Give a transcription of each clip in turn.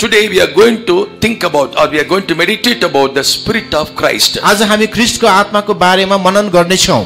today we are going to think about, or we are going to meditate about the Spirit of Christ. आज हामी ख्रीष्टको आत्माको बारेमा मनन गर्ने छौं।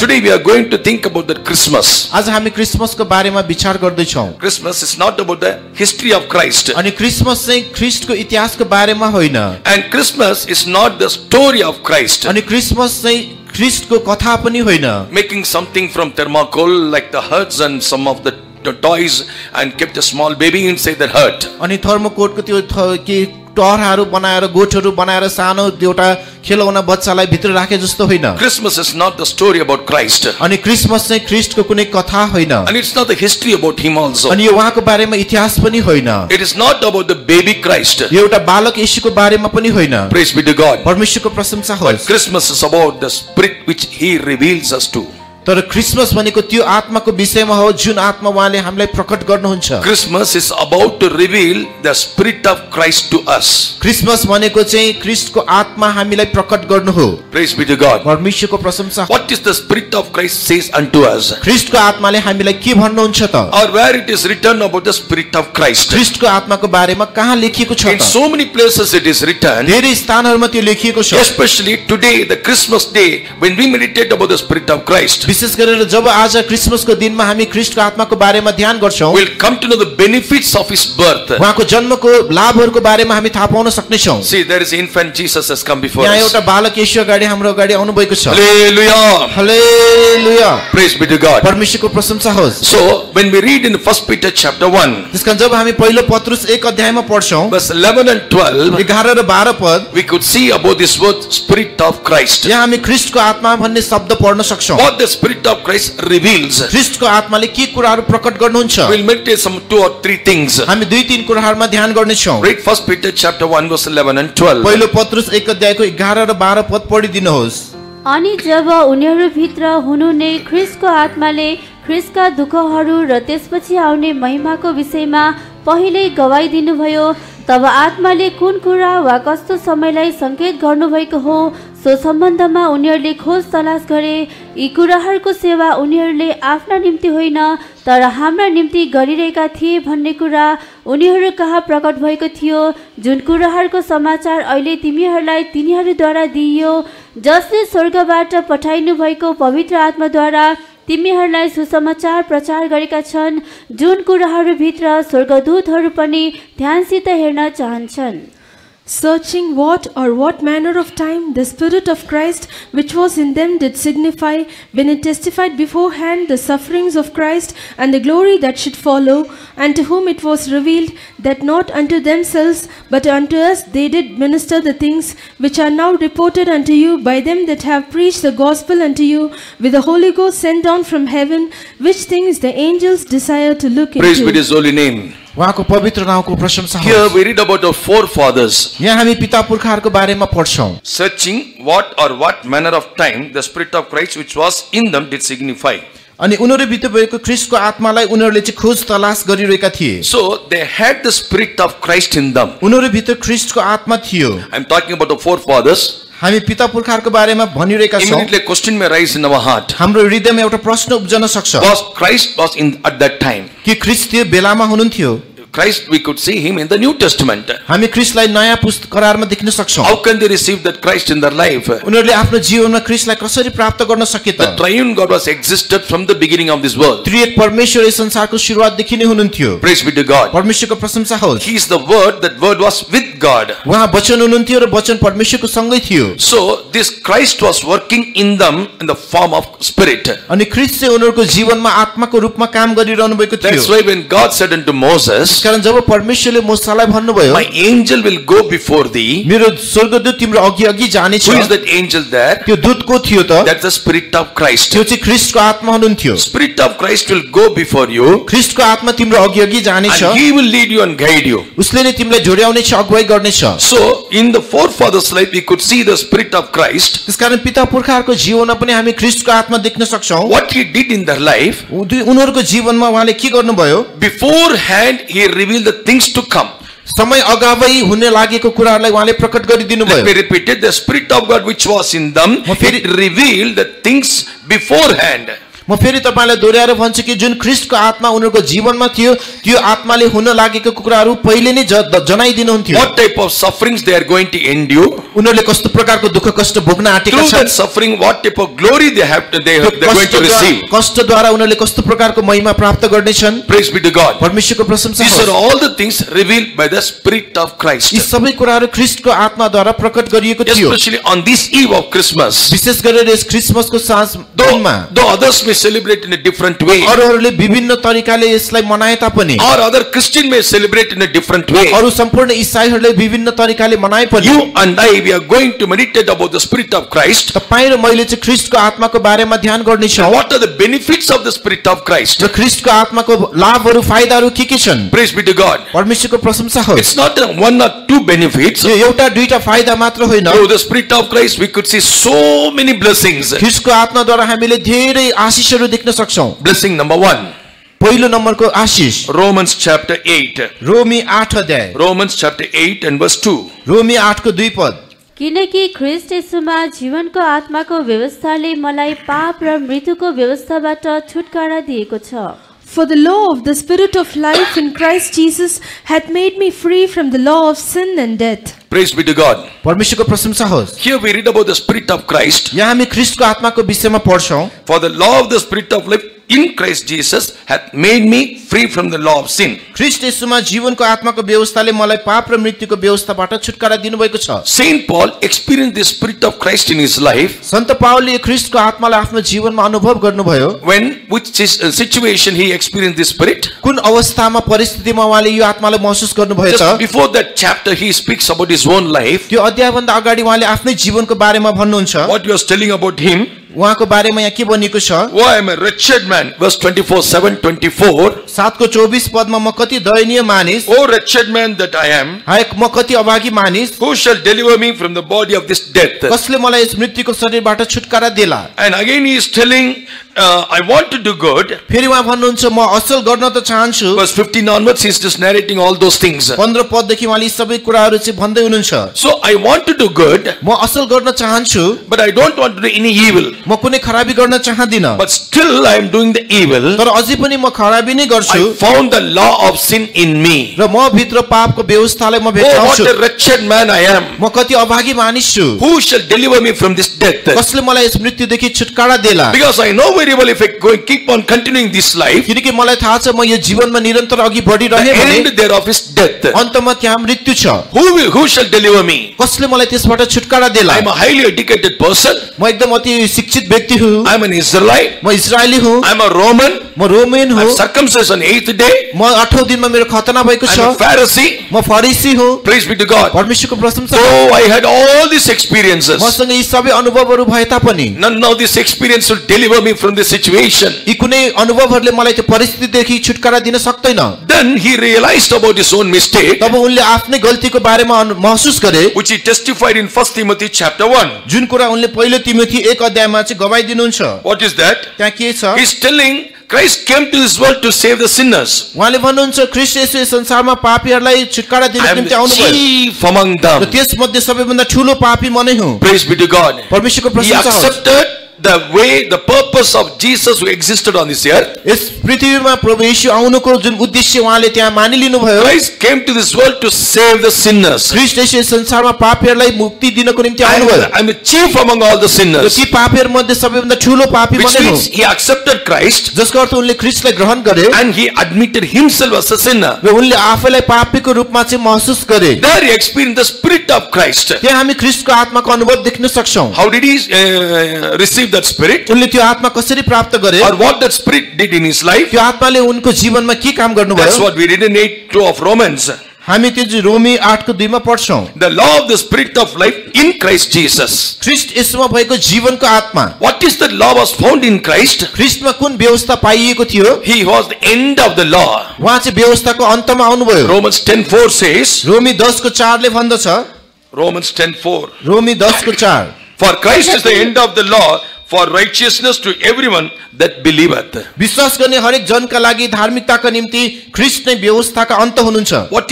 Today we are going to think about the Christmas. आज हामी क्रिसमसको बारेमा विचार गर्दै छौं। Christmas is not about the history of Christ. अनि क्रिसमस चाहिँ ख्रीष्टको इतिहासको बारेमा होइन। And Christmas is not the story of Christ. अनि क्रिसमस चाहिँ ख्रीष्टको कथा पनि होइन। Making something from thermocol like the hearts and some of the toys and kept a small baby inside the hut. अनि थर्मोकोटको त्यो के टहरहरू बनाएर गोठहरू बनाएर सानो एउटा खेलौना बच्चालाई भित्र राखे जस्तो होइन। Christmas is not the story about Christ. अनि क्रिसमस चाहिँ ख्रीष्टको कुनै कथा होइन। And it's not the history about him also. अनि यो उहाँको बारेमा इतिहास पनि होइन। It is not about the baby Christ. यो एउटा बालक येशूको बारेमा पनि होइन। Praise be to God. परमेश्वरको प्रशंसा But होस्। Christmas is about the Spirit which He reveals us to. तर क्रिसमस भनेको त्यो आत्माको विषयमा हो जुन आत्मा उहाँले हामीलाई प्रकट गर्नुहुन्छ। Christmas is about to reveal the Spirit of Christ to us. Christmas भनेको चाहिँ ख्रीष्टको आत्मा हामीलाई प्रकट गर्नु हो। Praise be to God. परमेश्वरको प्रशंसा। What is the Spirit of Christ says unto us? ख्रीष्टको आत्माले हामीलाई के भन्नुहुन्छ त? Or where it is written about the Spirit of Christ? ख्रीष्टको आत्माको बारेमा कहाँ लेखिएको छ In त? so many places it is written. धेरै स्थानहरुमा त्यो लेखिएको छ। Especially today, the Christmas day, when we meditate about the Spirit of Christ, विशेष गरेर जब आज क्रिसमसको दिनमा हामी ख्रीष्टको आत्माको बारेमा ध्यान गर्छौं, we'll come to know the benefits of His birth. उहाँको जन्मको लाभहरुको बारेमा हामी थाहा पाउन सक्ने छौं। See, there is infant Jesus has come before यहाँ us. एउटा बालक येशू अगाडि हाम्रो अगाडि आउनु भएको छ। Hallelujah. Hallelujah. Praise be to God. परमेश्वरको प्रशंसा होस्। So, when we read in 1 Peter chapter 1, त्यसकारण जब हामी पहिलो पत्रुस 1 अध्यायमा पढ्छौं, verse 11 and 12, 11 र 12 पद, we could see about this word Spirit of Christ. यहाँ हामी ख्रीष्टको आत्मा भन्ने शब्द पढ्न सक्छौं। What the Spirit of Christ reveals. ख्रीष्टको आत्माले के कुराहरु प्रकट गर्नुहुन्छ? We'll meditate some 2 or 3 things. हामी 2-3 कुराहरुमा ध्यान गर्ने छौं। Read 1 Peter chapter 1 verse 11 and 12. पहिलो पत्रुस 1 अध्यायको 11 र 12 पद पढिदिनुहोस्। अनि जब उनीहरू भित्र हुनु नै ख्रीष्टको आत्माले ख्रीष्टका दुःखहरू र त्यसपछि आउने महिमाको विषयमा पहिले गवाई दिनुभयो, तब आत्माले कुन कुरा वा कस्तो समयलाई संकेत गर्नुभएको हो सो सम्बन्धमा उनीहरूले खोज तलास गरे। यी कुराहरूको सेवा उनीहरूले आफ्ना निम्ति होइन तर हाम्रा निम्ति गरिरहेका थिए भन्ने कुरा उनीहरू कहाँ प्रकट भएको थियो, जुन कुराहरूको समाचार अहिले तिमीहरूलाई तिनीहरूद्वारा दिइयो, जसले स्वर्गबाट पठाइनु भएको पवित्र आत्माद्वारा तिमीहरूलाई सुसमाचार प्रचार गरेका छन्, जुन कुराहरू भित्र स्वर्गदूतहरू पनि ध्यानसित हेर्न चाहन्छन्। Searching what manner of time the Spirit of Christ which was in them did signify, when it testified beforehand the sufferings of Christ and the glory that should follow, and to whom it was revealed that not unto themselves but unto us they did minister the things which are now reported unto you by them that have preached the gospel unto you with the Holy Ghost sent down from heaven, which things the angels desire to look into. Praise be His holy name. उहाँको पवित्र नामको प्रशंसा होस्। Here we read about our forefathers. यहाँ हामी पिता पुर्खाहरूको बारेमा पढ्छौं। Searching what manner of time the Spirit of Christ which was in them did signify. अनि उनीहरू भित्र भएको ख्रीष्टको आत्मालाई उनीहरूले चाहिँ खोज तलास गरिरहेका थिए। So they had the Spirit of Christ in them. उनीहरू भित्र ख्रीष्टको आत्मा थियो। I'm talking about the forefathers. हामी पिता पुर्खाहरूको बारेमा भनिरहेका छौं। Immediately a question may rise in our heart. हाम्रो हृदयमा एउटा प्रश्न उब्जन सक्छ। Was Christ was in at that time? कि ख्रीष्ट त्यो बेलामा हुनुहुन्थ्यो? Christ, we could see Him in the New Testament. हामी ख्रीष्टलाई नयाँ करारमा देख्न सक्छौं। How can they receive that Christ in their life? उनीहरूले आफ्नो जीवनमा ख्रीष्टलाई कसरी प्राप्त गर्न सके त? The triune God was existed from the beginning of this world. त्रिएक परमेश्वर यस संसारको सुरुवातदेखि नै हुनुहुन्थ्यो। Praise be to God. परमेश्वरको प्रशंसा होस्। He is the Word. That Word was with God. उहाँ वचन हुनुहुन्थ्यो र वचन परमेश्वरको सँगै थियो। So this Christ was working in them in the form of Spirit. अनि ख्रीष्ट चाहिँ उनीहरूको जीवनमा आत्माको रूपमा काम गरिरहनु भएको थियो। That's why when God said unto Moses, कारण जब परमेश्वरले मूसालाई भन्नुभयो my angel will go before thee. मेरो स्वर्गदूत तिम्रो अघि अघि जानेछ Who is that angel there? त्यो दूत को थियो त That's the Spirit of Christ. त्यो चाहिँ ख्रीष्टको आत्मा हुनुहुन्थ्यो Spirit of Christ will go before you ख्रीष्टको आत्मा तिम्रो अघि अघि जानेछ and he will lead you and guide you. उसले नै तिमीलाई झोड्याउनेछ अगुवाई गर्नेछ So in the forefathers' life we could see the Spirit of Christ. त्यसकारण पिता पुर्खाहरूको जीवनमा पनि हामी ख्रीष्टको आत्मा देख्न सक्छौं What he did in their life, उनीहरूको जीवनमा उहाँले के गर्नुभयो beforehand he revealed the things to come. समय अगावै हुने लागेको कुराहरूलाई उहाँले प्रकट गरिदिनु Let me भयो repeat it. The Spirit of God which was in them, it revealed the things beforehand. म फेरि तपाईलाई दोहोर्याएर भन्छु कि जुन ख्रीष्टको आत्मा उनीहरूको जीवनमा थियो त्यो आत्माले हुन लागेको कुराहरू पहिले नै जनाइदिनुहुन्थ्यो What type of sufferings they are going to endure? उनीहरूले कस्तो प्रकारको दुःख कष्ट भोग्न आँटेका Through that छन् suffering, what type of glory they are going to receive? कष्टद्वारा उनीहरूले कस्तो प्रकारको महिमा प्राप्त गर्नेछन् Praise be to God. परमेश्वरको प्रशंसा These are होस् all the things revealed by the Spirit of Christ. यी सबै कुराहरू ख्रीष्टको आत्माद्वारा प्रकट गरिएको थियो Especially on this eve of Christmas. विशेष गरेर यस क्रिसमसको साँझ दिनमा Though others may celebrate in a different way, अरूहरूले विभिन्न तरिकाले यसलाई मनाए तापनि or other Christian may celebrate in a different way, अरू सम्पूर्ण ईसाईहरूले विभिन्न तरिकाले मनाए पनि you and I, we are going to meditate about the Spirit of Christ. तपाई र मैले चाहिँ ख्रीष्टको आत्माको बारेमा ध्यान गर्नेछौँ And what are the benefits of the Spirit of Christ? र ख्रीष्टको आत्माको लाभहरू फाइदाहरू के छन् Praise be to God. परमेश्वरको प्रशंसा होस् It's not one or two benefits. यो एउटा दुईटा फाइदा मात्र होइन Through the Spirit of Christ, we could see so many blessings. ख्रीष्टको आत्माद्वारा हामीले धेरै आशिषहरू देख्न सक्छौं Blessing number 1, पहिलो नम्बरको आशिष Romans chapter 8. रोमी 8 अध्याय Romans chapter 8 and verse 2. रोमी 8 को 2 पद किनकि ख्रीष्ट येशूमा जीवनको आत्माको व्यवस्थाले मलाई पाप र मृत्युको व्यवस्थाबाट छुटकारा दिएको छ For the law of the Spirit of life in Christ Jesus hath made me free from the law of sin and death. Praise be to God. परमेश्वरको प्रशंसा होस् Here we read about the Spirit of Christ. यहाँ हामी ख्रीष्टको आत्माको विषयमा पढ्छौं For the law of the Spirit of life in Christ Jesus hath made me free from the law of sin. ख्रीष्ट येशूमा जीवनको आत्माको व्यवस्थाले मलाई पाप र मृत्युको व्यवस्थाबाट छुटकारा दिनुभएको छ Saint Paul experienced the Spirit of Christ in his life. सन्त पावलले ख्रीष्टको आत्मालाई आफ्नो जीवनमा अनुभव गर्नुभयो When which situation he experienced the Spirit? कुन अवस्थामा परिस्थितिमा उहाँले यो आत्मालाई महसुस गर्नुभयो Just त before that chapter he speaks about his own life. त्यो अध्यायभन्दा अगाडि उहाँले आफ्नै जीवनको बारेमा भन्नुहुन्छ What he was telling about him. उहाँको बारेमा यहाँ के भनिएको छ Oh, I am a wretched man. Verse 24, 7:24. 7 को 24 पदमा म कति दयनीय मानिस Oh, wretched man that I am. हाय म कति अभागी मानिस Who shall deliver me from the body of this death? कसले मलाई यस मृत्युको शरीरबाट छुटकारा देला And again he is telling, I want to do good. फेरि उहाँ भन्नुहुन्छ म असल गर्न त चाहन्छु Verse 15 onwards, he is just narrating all those things. 15 पददेखि उहाँले यी सबै कुराहरू चाहिँ भन्दै हुनुहुन्छ So I want to do good, म असल गर्न चाहन्छु but I don't want to do any evil. म कुनै खराबी गर्न चाहदिन But still I am doing the evil. तर अझै पनि म खराबी नै गर्छु I found the law of sin in me. र म भित्र पापको व्यवस्थालाई म Oh, what भेट्टाउँछु a wretched man I am. म कति अभागी मानिस छु Who shall deliver me from this death? कसले मलाई यस मृत्युदेखि छुटकारा देला Because I know very well if I go and keep on continuing this life, किनकि मलाई थाहा छ म यो जीवनमा निरन्तर अघि the बढिरहे भने end thereof is death. अन्तमा त्यहाँ मृत्यु छ Who shall deliver me? कसले मलाई त्यसबाट छुटकारा देला I am a highly educated person. म एकदम अति शिक्षित व्यक्ति हुँ I am an Israelite. म इजरायली हुँ I am a Roman. म रोमन I am हुँ circumcised on 8th day. म 8औं दिनमा मेरो खतना भएको I छ am a Pharisee. म फरिसी हुँ Praise be to God. परमेश्वरको प्रशंसा So I had all these experiences. मसँग यी सबै अनुभवहरू भए तापनि None of this experience will deliver me from this situation. यी कुनै अनुभवहरूले मलाई त्यो परिस्थितिदेखि छुटकारा दिन सक्दैन Then he realized about his own mistake, तब उनले आफ्नै गल्तीको बारेमा महसुस गरे which he testified in 1 Timothy chapter 1. जुन कुरा उनले पहिलो तिमोथी 1 अध्यायमा चाहिँ गवाई दिनुहुन्छ What is that? त्यहाँ के छ He's telling Christ came to this world to save the sinners. उहाँले भन्नुहुन्छ ख्रीष्ट येशू यस संसारमा पापीहरूलाई छुटकारा I दिनको am निम्ति the आउनुभयो chief among र them. त्यसमध्ये सबैभन्दा ठूलो पापी म नै हुँ Praise be to God. परमेश्वरको He प्रशंसा होस् accepted the way, the purpose of Jesus who existed on this earth. यस पृथ्वीमा प्रभु येशू आउनुको जुन उद्देश्य उहाँले त्यहाँ मानिलिनु भयो Christ came to this world to save the sinners. ख्रीष्ट येशू यस संसारमा पापीहरूलाई मुक्ति दिनको निम्ति आउनुभयो I am the chief among all the र sinners. ती पापीहरूमध्ये सबैभन्दा ठूलो पापी म Which नै हुँ means he accepted Christ जसको अर्थ उनले ख्रीष्टलाई ग्रहण गरे and he admitted himself as a sinner. र उनले आफैलाई पापीको रूपमा चाहिँ महसुस गरे There he experienced the Spirit of Christ. त्यहाँ हामी ख्रीष्टको आत्माको अनुभव देख्न सक्छौं How did he receive that Spirit? उनले त्यो त्यो आत्मा कसरी प्राप्त गरे or what that spirit did in his life. त्यो आत्माले उनको जीवनमा के काम That's गर्नुभयो what we read in 8:2 of Romans. हामी त्यो रोमी 8:2 मा पढ्छौं The law of the spirit of life in Christ Jesus. ख्रीष्ट येशूमा भएको जीवनको आत्मा What is the law was found in Christ? ख्रीष्टमा कुन व्यवस्था पाइएको थियो He was the end of the law. उहाँ चाहिँ व्यवस्थाको अन्तमा आउनुभयो Romans 10:4 says, रोमी 10:4 ले भन्दछ Romans 10:4. रोमी 10:4 For Christ is the end of the law for righteousness to everyone that believeth. विश्वास गर्ने हरेक जनका लागि धार्मिकताका निम्ति ख्रीष्ट नै व्यवस्थाका अन्त हुनुहुन्छ What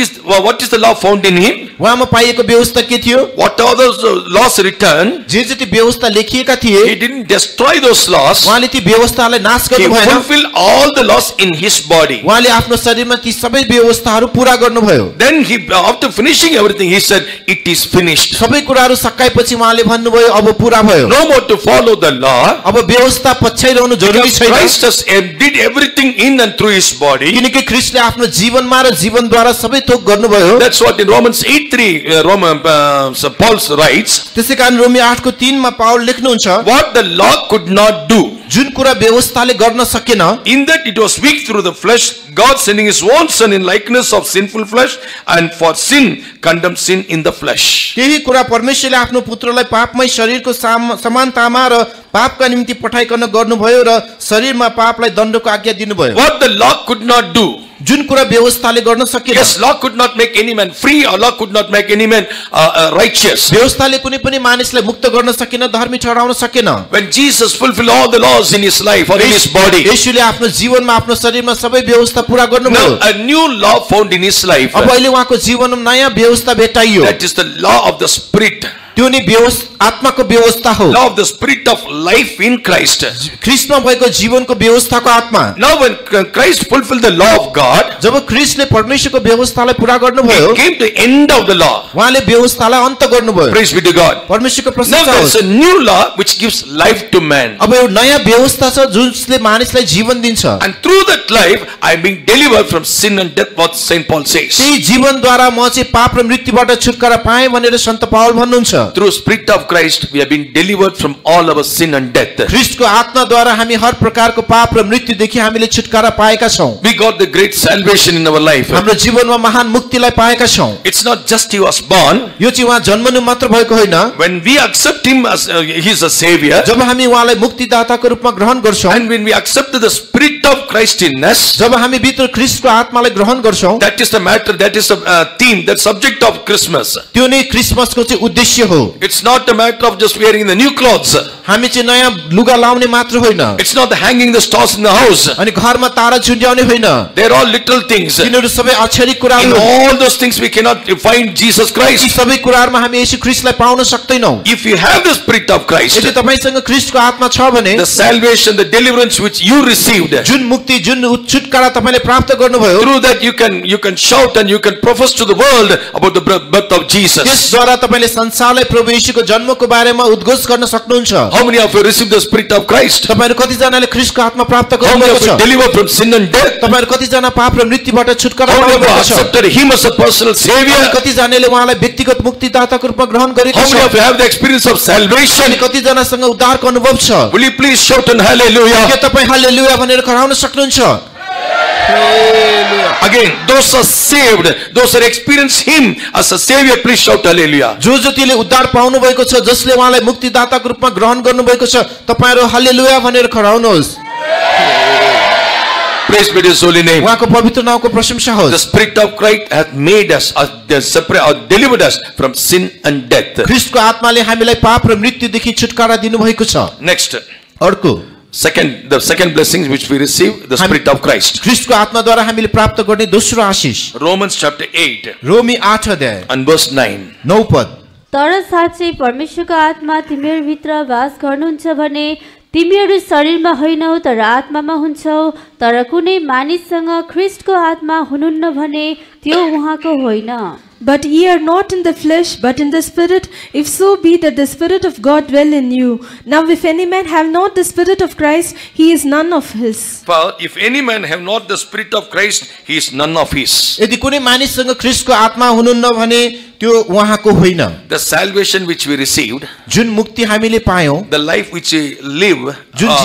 is the law found in him? उहाँमा पाइएको व्यवस्था के थियो What are those laws written? जे जे ती व्यवस्था लेखिएका थिए He didn't destroy those laws. उहाँले ती व्यवस्थालाई नाश He गर्नु भएन fulfilled all the laws in his body. उहाँले आफ्नो शरीरमा ती सबै व्यवस्थाहरू पूरा गर्नुभयो Then he, after finishing everything, he said, "It is finished." सबै कुराहरू सकाएपछि उहाँले भन्नुभयो अब पूरा भयो No more to follow the law. अब व्यवस्था पछ्याइरहनु जरुरी Because छैन Christ has did everything in and through his body. किनकि ख्रीष्टले आफ्नो जीवनमा र जीवनद्वारा सबै थोक गर्नुभयो That's what in Romans 8:3 Paul writes. त्यसैकारण रोमी 8:3 मा पाउल लेख्नुहुन्छ What the law could not do, जुन कुरा व्यवस्थाले गर्न सकेन in that it was weak through the flesh, God sending his own son in likeness of sinful flesh, and for sin condemned sin in the flesh. त्यही कुरा परमेश्वरले आफ्नो पुत्रलाई पापमय शरीरको समानतामा र पापका निम्ति पठाइकन गर्नुभयो र शरीरमा पापलाई दण्डको आज्ञा दिनुभयो What the law could not do. जुन कुरा व्यवस्थाले गर्न सकेन Yes, law could not make any man free, or law could not make any man righteous. व्यवस्थाले कुनै पनि मानिसलाई मुक्त गर्न सकेन धर्मी ठहराउन सकेन When Jesus fulfilled all the laws in his life or in his body, येशूले आफ्नो जीवनमा आफ्नो शरीरमा सबै व्यवस्था पूरा गर्नुभयो now a new law found in his life. अब अहिले उहाँको जीवनमा नयाँ व्यवस्था भेटाइयो That is the law of the spirit. त्यो नि आत्माको व्यवस्था हो Law of the spirit of life in Christ. ख्रीष्टमा भएको जीवनको व्यवस्थाको आत्मा Now when Christ fulfilled the law of God, जब ख्रीष्टले परमेश्वरको व्यवस्थालाई पूरा गर्नुभयो he came to the end of the law. उहाँले व्यवस्थालाई अन्त गर्नुभयो Praise be to God. परमेश्वरको Now प्रशंसा there is होस् a new law which gives life to man. अब एउटा नयाँ व्यवस्था छ जुनले मानिसलाई जीवन दिन्छ And through that life, I am being delivered from sin and death, what Saint Paul says. त्यही जीवनद्वारा म चाहिँ पाप र मृत्युबाट छुटकारा पाएँ भनेर सन्त पावल भन्नुहुन्छ Through spirit of Christ, we have been delivered from all our sin and death. ख्रीष्टको आत्माद्वारा हामी हर प्रकारको पाप र मृत्युदेखि हामीले छुटकारा पाएका छौं We got the great salvation in our life. हाम्रो जीवनमा महान मुक्तिलाई पाएका छौं It's not just he was born. यो चाहिँ उहाँ जन्मनु मात्र भएको होइन When we accept him as he is a savior, जब हामी उहाँलाई मुक्तिदाताको रूपमा ग्रहण गर्छौं and when we accept the spirit of Christ in us, जब हामी भित्र ख्रीष्टको आत्मालाई ग्रहण गर्छौं that is the matter, that is the theme, that subject of Christmas. त्यो नै क्रिसमसको चाहिँ उद्देश्य हो It's not a matter of just wearing the new clothes. हामी चाहिँ नयाँ लुगा लाउने मात्र होइन It's not the hanging the stars in the house. अनि घरमा तारा झुन्ड्याउने होइन They're all little things. In तिनीहरू सबै अक्षरिक कुराहरू हुन्। all those things we cannot find Jesus यी Christ. सबै कुराहरूमा हामी येशू ख्रीष्टलाई पाउन सक्दैनौं If you have the spirit of Christ, यदि तपाईसँग ख्रीष्टको आत्मा छ भने the salvation, the deliverance which you received, जुन मुक्ति जुन छुटकारा तपाईले प्राप्त गर्नुभयो through that you can shout and you can profess to the world about the birth of Jesus. त्यसद्वारा तपाईले संसारलाई प्रभु येशूको जन्मको बारेमा उद्घोष गर्न सक्नुहुन्छ How many of you received the spirit of Christ? तपाईहरु कति जनाले ख्रीष्टको आत्मा प्राप्त How many गर्नुभएको of you छ delivered from sin and death? तपाईहरु कति जना पाप र मृत्युबाट छुटकारा How many of you पाउनुभएको छ accepted him as a personal savior? कति जनाले उहाँलाई व्यक्तिगत मुक्तिदाताको रूपमा ग्रहण गरेको How many of छ you have the experience of salvation? अनि कति जनासँग उद्धारको अनुभव छ Will you please shout and hallelujah? के तपाई हालेलुया भनेर कराउन सक्नुहुन्छ Again, those are saved, those are experience him as a savior, please shout hallelujah. जो जतिले उद्धार पाउनु भएको छ जसले उहाँलाई मुक्तिदाताको रूपमा ग्रहण गर्नुभएको छ तपाईहरु हालेलुया भनेर कराउनुहोस् Praise be to his holy name. उहाँको पवित्र नामको प्रशंसा होस् The spirit of Christ hath made us, delivered us from sin and death. ख्रीष्टको आत्माले हामीलाई पाप र मृत्युदेखि छुटकारा दिनु भएको छ Next, अर्को the second blessings which we receive, the spirit of Christ. ख्रीष्टको आत्माद्वारा हामीले प्राप्त गर्ने दोस्रो आशीष Romans chapter 8 रोमी 8 अध्याय and verse 9. 9 पद तर साँच्चै परमेश्वरको आत्मा तिमीहरू भित्र वास गर्नुहुन्छ भने तिमीहरू शरीरमा होइनौ तर आत्मामा हुन्छौ तर कुनै मानिससँग ख्रीष्टको आत्मा हुनुहुन्न भने त्यो उहाँको होइन But ye are not in the flesh, but in the Spirit, if so be that the Spirit of God dwell in you. Now if any man have not the Spirit of Christ, he is none of his. For if any man have not the spirit of Christ, he is none of his. यदि कुनै मानिससँग ख्रीष्टको आत्मा हुनुहुन्न भने त्यो उहाँको होइन। The salvation which we received, जुन मुक्ति हामीले पायौं, the life which we live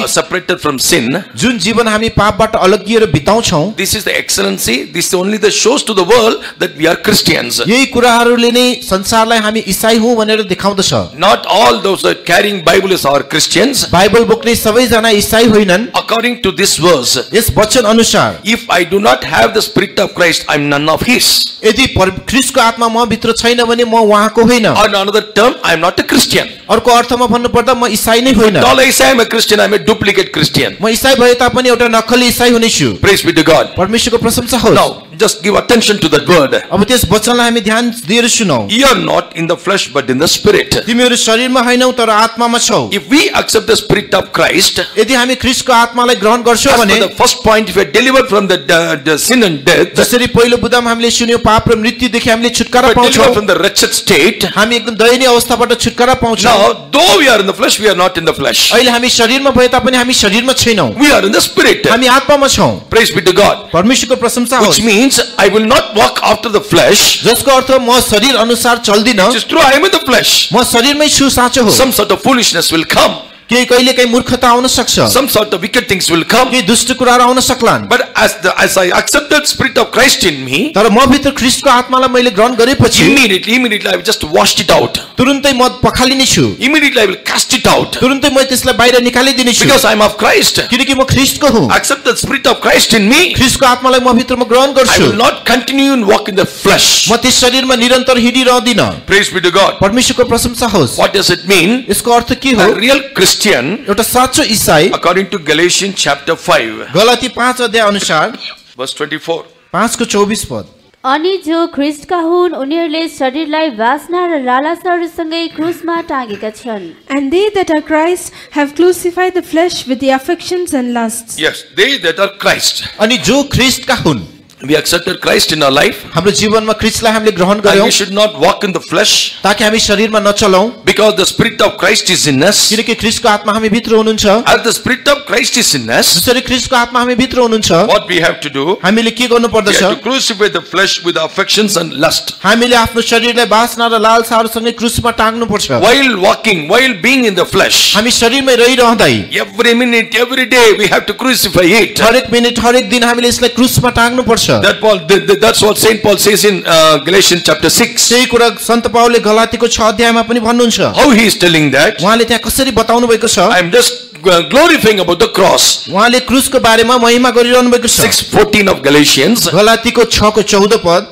separated from sin, जुन जीवन हामी पापबाट अलग्गिएर बिताउँछौं, this is the excellency. This only that shows to the world that we are Christians. यही कुराहरूले नै संसारलाई हामी ईसाई हौं भनेर देखाउँदछ। Not all those that carrying Bible are Christians. Bible बोक्ने सबैजना ईसाई होइनन्। According to this verse, यस वचन अनुसार, if I do not have the Spirit of Christ, I am none of His. यदि ख्रीष्टको आत्मा म भित्र छैन भने म उहाँको होइन। Or in another term, I am not a Christian. अर्को अर्थमा भन्नुपर्दा म ईसाई नै होइन। All I say I am a Christian, I am a duplicate Christian. म ईसाई भए तापनि एउटा नक्कली ईसाई हुनेछु। Praise be to God. परमेश्वरको प्रशंसा होस्। Now, just give attention to that word. अब त्यस वचनलाई हामी ध्यान दिएर सुनौ। You are not in the flesh but in the Spirit. तिमीहरू शरीरमा हैनौ तर आत्मामा छौ। If we accept the Spirit of Christ, यदि हामी ख्रीष्टको आत्मालाई ग्रहण गर्छौं भने, the first point, if we are delivered from the sin and death, जसरी पहिलो बुदामा हामीले सुन्यौ पाप र मृत्युदेखि हामीले छुटकारा delivered पाउँछौं, from the wretched state. हामी एकदम दयनीय अवस्थाबाट छुटकारा पाउँछौं। Now, though we are in the flesh, we are not in the flesh. अहिले हामी शरीरमा भए तापनि हामी शरीरमा छैनौ। We are in the Spirit. हामी आत्मामा छौं। Praise be to God. परमेश्वरको प्रशंसा Which होस्। means I will not walk after the flesh. जसको अर्थ म शरीर अनुसार चल्दिन। It is true, I am in the flesh. म शरीरमै छु, साँचो हो। Some sort of foolishness will come. केही कहिलेकाहीँ मूर्खता आउन सक्छ। Some sort of wicked things will come. केही दुष्ट कुराहरू आउन सक्लान्। But as I accept the Spirit of Christ in me, तर म भित्र ख्रीष्टको आत्मालाई मैले ग्रहण गरेपछि immediately I will just washed it out. तुरुन्तै म पखालिने छु। Immediately I will cast it out. तुरुन्तै म त्यसलाई बाहिर निकालिदिने छु। Because I am of Christ. किनकि म ख्रीष्टको हुँ। Accept the Spirit of Christ in me. ख्रीष्टको आत्मालाई म भित्र म ग्रहण I गर्छु। will not continue and walk in the flesh. म त्यस शरीरमा निरन्तर हिँडिरहदिन। Praise be to God. परमेश्वरको प्रशंसा होस्। What does it mean? यसको अर्थ के हो? A real Christian, एउटा साँचो ईसाई, according to Galatians chapter 5, Galati 5 अध्याय अनुसार verse 24. 5 को 24 पद। अनि जो ख्रीष्टका हुन् उनीहरूले शरीरलाई वासना र लालसाहरूसँगै क्रुसमा टाँगेका छन्। And they that are Christ have crucified the flesh with the affections and lusts. Yes, they that are Christ. अनि जो ख्रीष्टका हुन्, We accepted Christ in our life. हाम्रो जीवनमा ख्रीष्टलाई हामीले ग्रहण And गर्यौं we should not walk in the flesh. ताकि हामी शरीरमा नचलौं, Because the Spirit of Christ is in us. किनकि ख्रीष्टको आत्मा हामी भित्र हुनुहुन्छ। As the Spirit of Christ is in us, जसरी ख्रीष्टको आत्मा हामी भित्र हुनुहुन्छ, what we have to do, हामीले के गर्नु we पर्दछ? have to crucify the flesh with affections and lust. हामीले आफ्नो शरीरलाई वासना र लालसाहरूसँगै क्रुसमा टाङ्नु पर्छ। While walking, while being in the flesh, हामी शरीरमै रहिरहँदै every minute, every day, we have to crucify it. हरेक मिनेट हरेक दिन हामीले यसलाई क्रुसमा टाङ्नु पर्छ। That's what Saint Paul says in Galatians chapter 6. त्यही कुरा सन्त पावलले गलातीको 6 अध्यायमा पनि भन्नुहुन्छ। How he is telling that? उहाँले त्यहाँ कसरी बताउनु भएको छ? I am just glorifying about the cross. उहाँले क्रुसको बारेमा महिमा गरिरहनु भएको छ। 6:14 of Galatians. गलातीको 6 को 14 पद।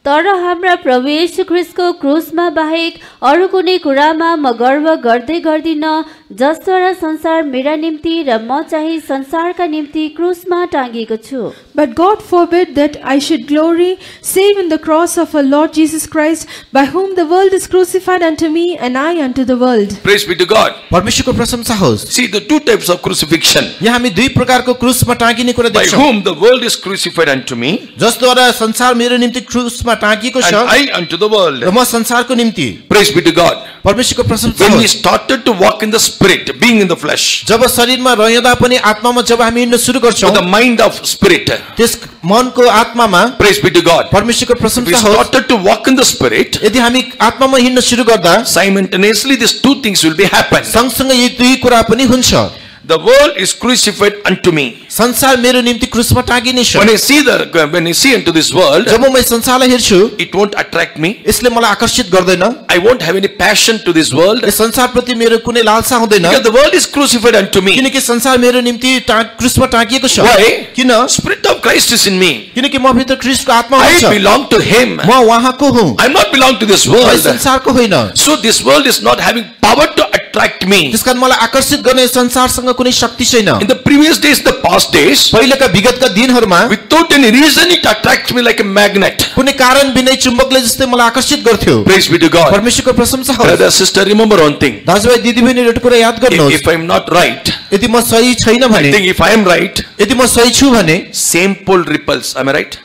तर हाम्रा प्रभु येशू ख्रीष्टको क्रुसमा बाहेक अरू कुनै कुरामा म गर्व गर्दै गर्दिन, जसद्वारा संसार मेरा निम्ति र म चाहिँ संसारका निम्ति क्रुसमा टाँगिएको छु। But God forbid that I should glory save in the cross of our Lord Jesus Christ, by whom the world is crucified unto me and I unto the world. Praise be to God. परमेश्वरको प्रशंसा होस्। See the two types of crucifixion. यहाँ हामी दुई प्रकारको क्रुसमा टाँगिने कुरा By देख्छौं। whom the world is crucified unto me, जसद्वारा संसार मेरो निम्ति क्रुसमा टाँगिएको and छ I unto the world. र म संसारको निम्ति। Praise be to God. परमेश्वरको प्रशंसा When we होस्। started to walk in the Spirit, being in the flesh, जब शरीरमा रहँदा पनि आत्मामा जब हामी हिँड्न सुरु गर्छौं, with the mind of Spirit, त्यस मनको आत्मामा praise be to God. परमेश्वरको We प्रशंसा होस्। started to walk in the Spirit, यदि हामी आत्मामा हिँड्न सुरु गर्दा simultaneously these two things will be happen. सँगसँगै यी दुई कुरा पनि हुन्छ। The world is crucified unto me. संसार मेरो निम्ति क्रुसमा टाँगिने छ। When I see into this world, जब म संसारलाई हेर्छु, it won't attract me. यसले मलाई आकर्षित गर्दैन। I won't have any passion to this world. यस संसारप्रति मेरो कुनै लालसा हुँदैन। Because the world is crucified unto me. किनकि संसार मेरो निम्ति क्रुसमा टाँगिएको छ। Why? किन? Spirit of Christ is in me. किनकि म भित्र ख्रीष्टको आत्मा I हुन्छ। belong to Him. म उहाँको हुँ। I am not belong to this म world. संसारको होइन। So this world is not having power to attract me. त्यसकारण मलाई आकर्षित गर्ने संसारसँग कुनै शक्ति छैन। In the previous days, the past days, पहिलेका विगतका दिनहरूमा without any reason, it attracts me like a magnet. कुनै कारण बिनै चुम्बकले जस्तै मलाई आकर्षित गर्थ्यो। Praise be to God. परमेश्वरको प्रशंसा होस्। Brother, sister, remember one thing. दाजुभाइ दिदीबहिनीहरु एउटा कुरा याद गर्नुहोस्। If I am not right, यदि म सही छैन I भने, think if I am right, यदि म सही छु भने, same pole repels. Am I right?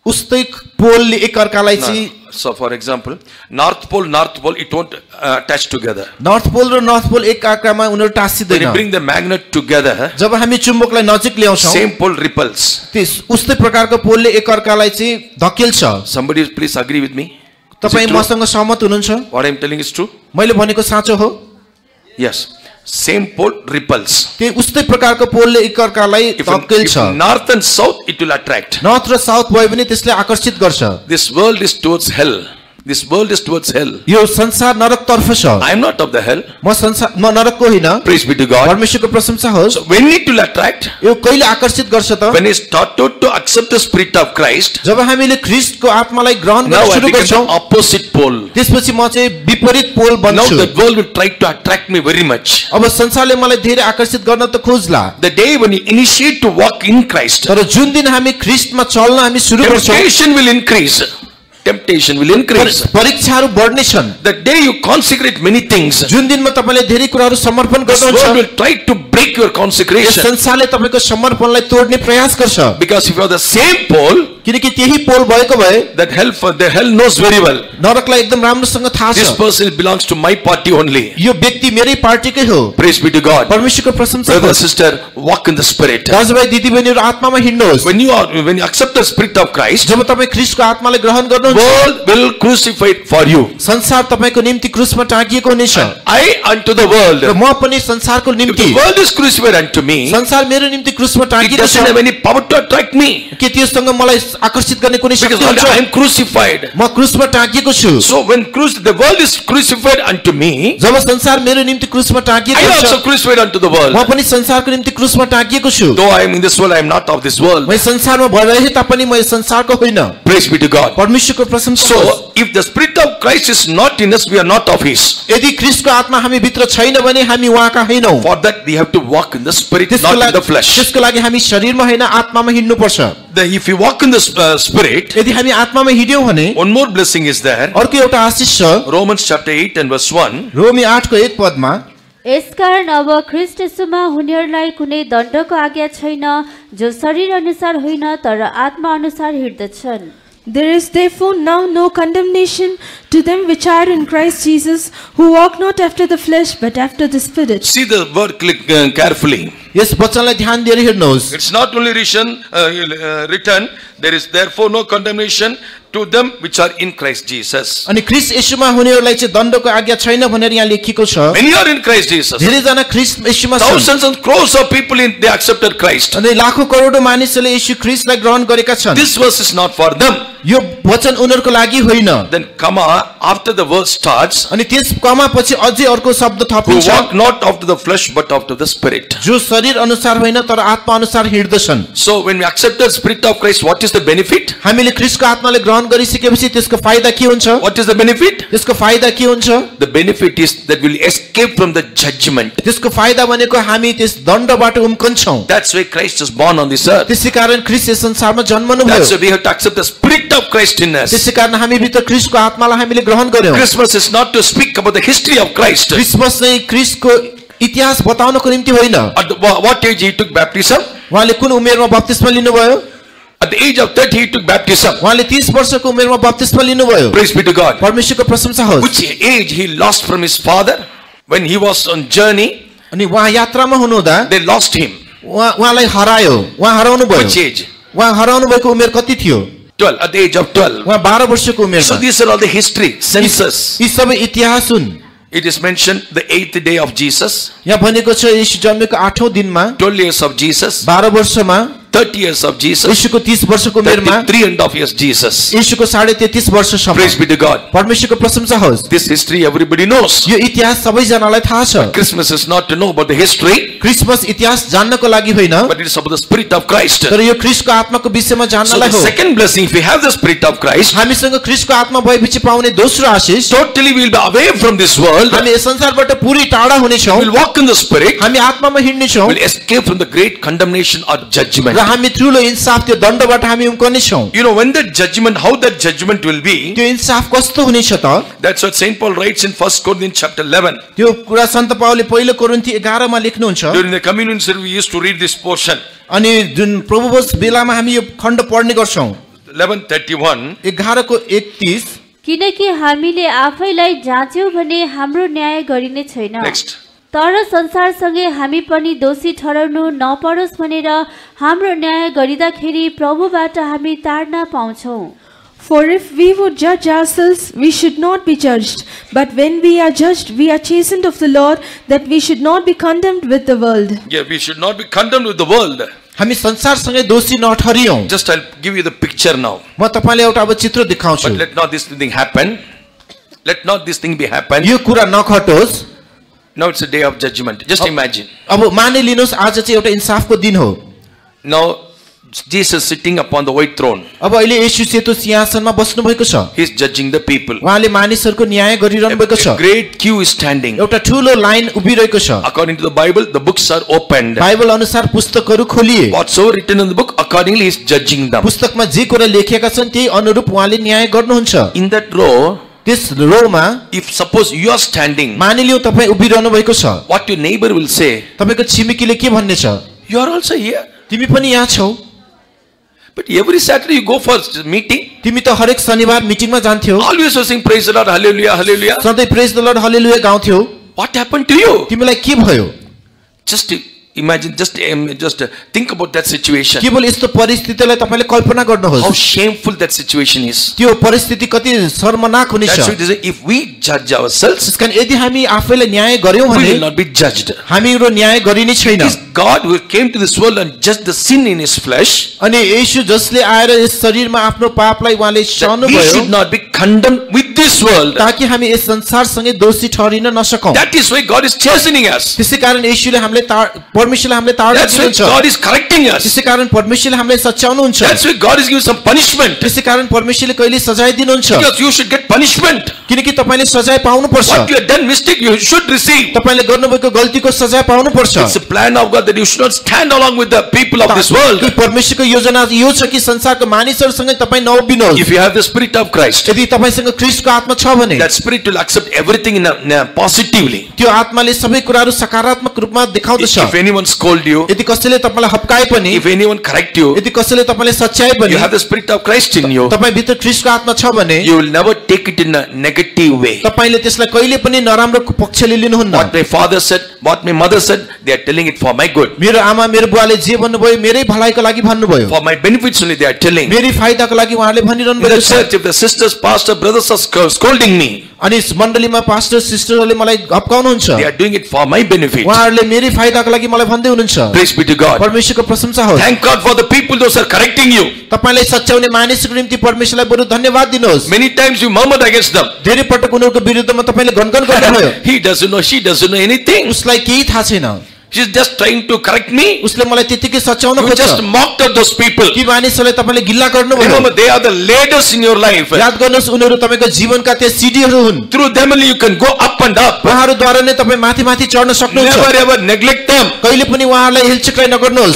उस्तै पोलले एकअर्कालाई चाहिँ So for example, North Pole, it won't attach together. North pole र नर्थ पोल एकअर्कामा उनीहरु When टाँसिदैन। you bring the magnet together, जब हामी चुम्बकलाई नजिक ल्याउँछौं, same pole repels. त्यस उस्तै प्रकारको पोलले एकअर्कालाई चाहिँ धकेल्छ। Somebody please agree with me. तपाई मसँग सहमत हुनुहुन्छ? What I am telling is true? मैले भनेको साँचो हो? Yes. Same pole repels. त्यो उस्तै प्रकारको पोलले एकअर्कालाई If धकेल्छ। north and south, it will attract. North र साउथ भए पनि त्यसले आकर्षित गर्छ। This world is towards hell. This world is towards hell. यो संसार नरकतर्फ छ। I am not of the hell. म नरकको होइन। Praise be to God. परमेश्वरको प्रशंसा होस्। So when it will attract, यो कहिले आकर्षित गर्छ त? when is taught to accept the spirit of Christ, जब हामीले ख्रीष्टको आत्मालाई ग्रहण now गर्न I सुरु become गर्छौं, the opposite pole. त्यसपछि म चाहिँ विपरीत पोल Now बन्छु। the world will try to attract me very much. अब संसारले मलाई धेरै आकर्षित गर्न त खोज्ला। The day when you initiate to walk in Christ, तर जुन दिन हामी ख्रीष्टमा चल्न हामी सुरु गर्छौं, temptation will increase. Temptation will increase. परीक्षाहरू बढ्ने छन्। The day you consecrate many things, जुन दिनमा तपाईले धेरै कुराहरू समर्पण this world गर्नुहुन्छ, will try to break your yes consecration. संसारले तपाईको समर्पणलाई तोड्ने प्रयास गर्छ। Because if you are the same pole, किनकि त्यही पोल भएको भए that the hell knows very well. नरकलाई एकदम राम्रोसँग थाहा This छ। person belongs to my party only. यो व्यक्ति मेरै पार्टीकै हो। Praise be to God. परमेश्वरको प्रशंसा Brother, होस्। sister, walk in the spirit. दाजुभाइ दिदीबहिनीहरू आत्मामा हिँड्नुहोस्। When you accept the spirit of Christ, जब तपाईँ ख्रीष्टको आत्मालाई ग्रहण गर्नुहुन्छ, world will crucify for you. संसार तपाईको निम्ति क्रुसमा टाँगिएको हुनेछ। I unto the world. र म पनि संसारको If निम्ति, the world is crucified unto me, संसार मेरो निम्ति क्रुसमा it टाँगिएको doesn't have छ। any power to attract me. के त्यससँग मलाई आकर्षित गर्ने कुनै शक्ति Because I हुन्छ? am crucified. म क्रुसमा टाँगिएको छु। So when the world is crucified unto me, जब संसार मेरो निम्ति क्रुसमा टाँगिएको I छ, also crucified unto the world. म पनि संसारको निम्ति क्रुसमा टाँगिएको छु। Though I am in this world, I am not of this world. म संसारमा भइरहे तापनि म यस संसारको होइन। Praise be to God. परमेश्वरको प्रशंसा होस्। So if the spirit of Christ is not in us, we are not of His. यदि ख्रीष्टको आत्मा हामी भित्र छैन भने हामी उहाँका हैनौं। For that we have to walk in the spirit, त्यसको not in लागि the flesh. त्यसको लागि हामी शरीरमा हैन आत्मामा हिँड्नुपर्छ। If you walk in the spirit, यदि हामी आत्मामा हिँड्यौं भने one more blessing is there. अर्को एउटा आशीष छ। Romans chapter 8 and verse 1. रोमी 8 को 1 पदमा, यसकारण अब ख्रीष्ट येशूमा हुनेहरूलाई कुनै दण्डको आज्ञा छैन, जो शरीर अनुसार होइन तर आत्मा अनुसार हिँड्दछन्। There is therefore now no condemnation to them which are in Christ Jesus, who walk not after the flesh but after the Spirit. See the word carefully. यस वचनलाई ध्यान दिएर हेर्नुहोस्। It's not only written, there is therefore no condemnation to them which are in Christ Jesus. अनि ख्रीष्ट येशूमा हुनेहरूलाई चाहिँ दण्डको आज्ञा छैन भनेर यहाँ लेखिएको छ। Many are in Christ Jesus. धेरै जना ख्रीष्ट येशूमा छन्। Thousands and crores of people they accepted Christ. अनि लाखौं करोडौं मानिसहरूले येशू ख्रीष्टलाई ग्रहण गरेका छन्। This verse is not for them. यो वचन उनीहरूको लागि होइन। Then comma after the verse starts, अनि त्यस कमा पछि अझै अर्को शब्द who थपिन्छ, walk not after the flesh but after the spirit. जो शरीर अनुसार होइन तर आत्मा अनुसार हिँड्दछन्। So when we accept the spirit of Christ, what is the benefit? हामीले ख्रीष्टको आत्माले ग्रहण गरिसकेपछि त्यसको फाइदा के हुन्छ? What is the benefit? त्यसको फाइदा के हुन्छ? The benefit is that we will escape from the judgment. त्यसको फाइदा भनेको हामी त्यस दण्डबाट उम्कन्छौँ। That's why Christ is born on this earth. त्यसै कारण ख्रीष्ट यस संसारमा जन्मनु That's why भयो। we have to accept the spirit of Christ in us. त्यसै कारण हामी भित्र ख्रीष्टको आत्मालाई हामीले ग्रहण गर्यौं। Christmas is not to speak about the history of Christ. Christmas चाहिँ ख्रीष्टको इतिहास बताउनको निम्ति होइन। At what age he took baptism? उहाँले कुन उमेरमा बप्तिस्मा लिनुभयो? At the age of 30 he took baptism. उहाँले 30 वर्षको उमेरमा बप्तिस्मा लिनुभयो। Praise be to God. परमेश्वरको प्रशंसा होस्। Which age he lost from his father when he was on journey? अनि उहाँ यात्रामा हुनुहुँदा They lost him. उहाँलाई हरायो। उहाँ हराउनु Which भयो। age? उहाँ हराउनु भएको उमेर कति थियो? 12. At the age of 12. उहाँ 12 वर्षको So उमेरमा। these are all the history, census. यी सबै इतिहास हुन्। It is mentioned the 8th day of Jesus, यहाँ भनेको छ येशू जन्मेको 8औं दिनमा, 12 years of Jesus, 12 वर्षमा, 30 years of Jesus, येशूको 30 वर्षको उमेरमा, 3.5 years Jesus. येशूको 33.5 वर्षसम्म। Praise be to God. परमेश्वरको प्रशंसा होस्। This history everybody knows. यो इतिहास सबैजनालाई थाहा छ। Christmas is not to know about the history, Christmas इतिहास जान्नको लागि होइन, but it is about the spirit of Christ. तर यो ख्रीष्टको आत्माको विषयमा So जान्नलाई the हो। second blessing, if we have the spirit of Christ, हामीसँग ख्रीष्टको आत्मा भएपछि पाउने दोस्रो आशीष, totally we will be away from this world. हामी यस संसारबाट पुरै टाढा हुनेछौँ। We will walk in the spirit. हामी आत्मामा हिँड्नेछौँ We will escape from the great condemnation or judgment. र हामी ठुलो इन्साफ त्यो दण्डबाट हामी उम्कनेछौँ। You know when that judgment, how that judgment will be. त्यो इन्साफ कस्तो हुनेछ त? That's what Saint Paul writes in 1 Corinthians chapter 11. त्यो कुरा सन्त पावलले पहिलो कोरिन्थी 11 मा लेख्नुहुन्छ। During the communion service, we used to read this portion. अनि जुन प्रभुभोज बेलामा हामी यो खण्ड पढ्ने गर्छौँ। 11:31. 11 को 31। किनकि हामीले आफैलाई जाँच्यौं भने हाम्रो न्याय गरिने छैन। Next. तर संसारसँगै हामी पनि दोषी ठहराउनु नपरोस् भनेर हाम्रो न्याय गरिँदाखेरि प्रभुबाट हामी ताड्न पाउँछौं। For if we would judge ourselves, we should not be judged. But when we are judged, we are chastened of the Lord, that we should not be condemned with the world. Yeah, we should not be condemned with the world. हामी संसारसँगै दोषी नठहरियौं. Just I'll give you the picture now. म तपाईलाई एउटा अब चित्र देखाउँछु. But let not this thing happen. Let not this thing be happen. यो कुरा नघटोस्. Now it's a day of judgment. Just imagine. अब मानिलिनुस् आज चाहिँ एउटा इन्साफको दिन हो. Now Jesus sitting upon the white throne. अब अहिले येशू सेतो सिंहासनमा बस्नु भएको छ. He is judging the people. उहाँले मानिसहरुको न्याय गरिरहनु भएको छ. A great queue is standing. एउटा ठूलो लाइन उभिरहेको छ. According to the Bible, the books are opened. Bible अनुसार पुस्तकहरु खोलिए. Whatsoever written in the book, accordingly he is judging them. पुस्तकमा जे कुरा लेखेका छन् त्यही अनुरूप उहाँले न्याय गर्नुहुन्छ. In that row, this Roma if suppose you are standing, मानिलियो तपाई उभिरहनु भएको छ. what your neighbor will say? तपाईको छिमेकीले के भन्ने छ? You are also here. तिमी पनि यहाँ छौ. But every Saturday you go for meeting. तिमी त हरेक शनिबार मिटिङमा जान्थ्यौ. Always you sing praise the Lord, hallelujah, hallelujah. सधैँ praise the Lord, hallelujah गाउँथ्यौ. What happened to you? तिमीलाई के भयो? Just imagine, just think about that situation. केवल यस्तो परिस्थितिलाई तपाईले कल्पना गर्नुहोस्. How shameful that situation is. त्यो परिस्थिति कति शर्मनाक हुनेछ. That's why they say, if we judge ourselves, त्यसकारण यदि हामी आफैलाई न्याय गर्यौं we भने will not be judged. हामीरो न्याय गरिने छैन. It is God who came to this world and judged the sin in his flesh. अनि येशू जसले आएर यस शरीरमा आफ्नो पापलाई उहाँले सहनु We भयो should not be condemned with this world. ताकि हामी यस संसारसँगै दोषी ठहरिन नसकौं. That is why God is chastening us. त्यसैकारण येशूले हामीले परमेश्वरले हामीले ताडना That's why दिनुहुन्छ. God is correcting us. त्यसैकारण परमेश्वरले हामीलाई सच्याउनुहुन्छ. That's why God is giving some punishment. त्यसैकारण परमेश्वरले कहिले सजाय दिनुहुन्छ. Because you should get punishment. किनकि तपाईले सजाय पाउनु पर्छ. What you have done mistake, you should receive. तपाईले गर्नुभएको गल्तीको सजाय पाउनु पर्छ. It's a plan of God that you should not stand along with the people of this world. कि परमेश्वरको योजना यो छ कि संसारको मानिसहरुसँग तपाई नउभिनुहोस्. If you have the spirit of Christ, यदि तपाईसँग ख्रीष्टको आत्मा छ भने that spirit will accept everything in a positively. त्यो आत्माले सबै कुराहरु सकारात्मक रूपमा देखाउँदछ. If anyone scold you, यदि कसैले तपाईलाई हप्काए पनि, if anyone correct you, यदि कसैले तपाईलाई सच्याए पनि, you have the spirit of Christ in you. तपाई भित्र ख्रीष्टको आत्मा छ भने You will never take it in a negative way. तपाईले त्यसलाई कहिले पनि नराम्रो पक्षले लिनुहुन्न. What my father said, what my mother said, they are telling it for my good. मेरो आमा मेरो बुवाले जे भन्नुभयो मेरै भलाइको लागि भन्नुभयो. For my benefits only they are telling. मेरी फाइदाको लागि उहाँले भनिरहनु In the भएको छ. church, if the sisters, pastor, brothers are scolding me, अनि मण्डलीमा पास्टर सिस्टरहरूले मलाई हप्काउनुहुन्छ. they are doing it for my benefit. उहाँहरूले मेरै फाइदाको लागि मलाई भन्दै हुनुहुन्छ. Praise be to God. परमेश्वरको प्रशंसा होस्. Thank God for the people those are correcting you. तपाईलाई सच्याउने मानिसको निम्ति परमेश्वरलाई बरु धन्यवाद दिनुहोस्. Many times you murmured against them. धेरै पटक उनीहरुको विरुद्धमा तपाईले गनगन गर्नुभयो. He doesn't know, she doesn't know anything. उसलाई केही थाहा छैन. She's just trying to correct me. उसले मलाई त्यतिकै सच्याउन You खोज्छ. just mocked at those people. ती मानिसहरुलाई तपाईले गिल्ला गर्नुभयो. Remember, they are the leaders in your life. याद गर्नुहोस् उनीहरु तपाईको जीवनका त्यो सिडीहरु हुन्. Through them only you can go up and up. उहाँहरुद्वारा नै तपाई माथि माथि चढ्न सक्नुहुन्छ. Never ever neglect them. कहिले पनि उहाँहरुलाई हेलचेक्राइ नगर्नुहोस्.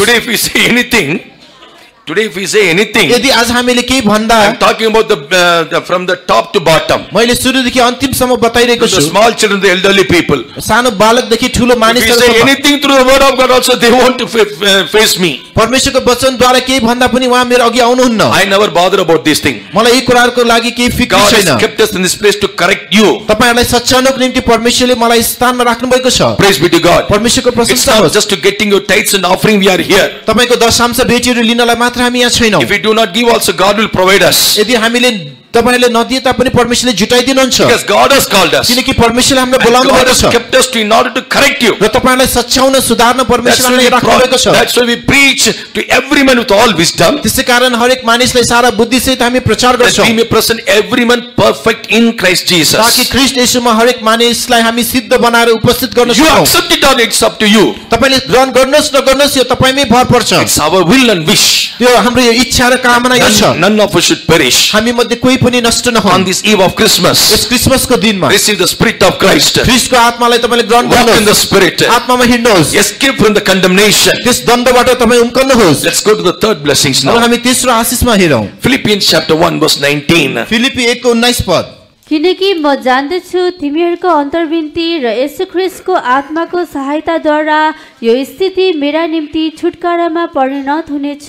Today if we say anything, यदि आज हामीले केही भन्दा, I'm talking about the from the top to bottom. मैले सुरुदेखि अन्तिमसम्म बताइरहेको The छु. small children, the elderly people. सानो बालकदेखि ठूलो If we say मानिसहरु anything through the word of God also, they want to face me. परमेश्वरको वचनद्वारा केही भन्दा पनि उहाँ मेरो अघि आउनुहुन्न. I never bother about this thing. मलाई यी कुराहरुको लागि केही फिक्र God छैन. has kept us in this place to correct you. तपाईहरुलाई सच्याउनको निम्ति परमेश्वरले मलाई स्थानमा राख्नु भएको छ. Praise be to God. परमेश्वरको It's प्रशंसा not होस्. just to getting your tithes and offering we are here. तपाईको दशांश भेटीहरु लिनलाई मात्र हामी यहाँ छैनौं. If we do not give also, God will provide us. यदि हामीले तपाईहरुले नदिए तापनि परमेश्वरले जुटाइदिनुहुन्छ. Because God has called us. किनकि परमेश्वरले हामीलाई And बोलाउनु God भएको has छ. kept us to in order to correct you. र तपाईहरुलाई सच्याउन सुधार्न परमेश्वरले राख्नु भएको छ. That's why we preach to every man with all wisdom. त्यसैकारण हरेक मानिसलाई सारा बुद्धिसहित हामी प्रचार That गर्छौं. we may present every man perfect in Christ Jesus. ताकि ख्रीष्ट येशूमा हरेक मानिसलाई हामी सिद्ध बनाएर उपस्थित गर्न You सकौं. accept it or it's up to you. तपाईले ग्रहण गर्नुहोस् नगर्नुहोस् यो तपाईमै भर पर्छ. It's our will and wish. त्यो हाम्रो यो इच्छा र कामना यो छ. None of us should perish. हामी मध्ये कोही पनि नष्ट On नहोस्. this eve of Christmas, यस क्रिसमसको दिनमा receive the Spirit of Christ. ख्रीष्टको आत्मालाई तपाईले ग्रहण Walk in the गर्नुहोस्. Spirit. आत्मामा हिँड्नुहोस्. Escape from the condemnation. त्यस दण्डबाट तपाई उम्कनुहोस्. Let's go to the third blessings अब now. हामी तेस्रो आशीषमा हेरौं. Philippians chapter 1 verse 19. फिलिप्पी 1:19 पद. किनकि म जान्दछु तिमीहरूको अन्तर्विन्ती र येशू ख्रीष्टको आत्माको सहायताद्वारा यो स्थिति मेरा निम्ति छुटकारामा परिणत हुनेछ.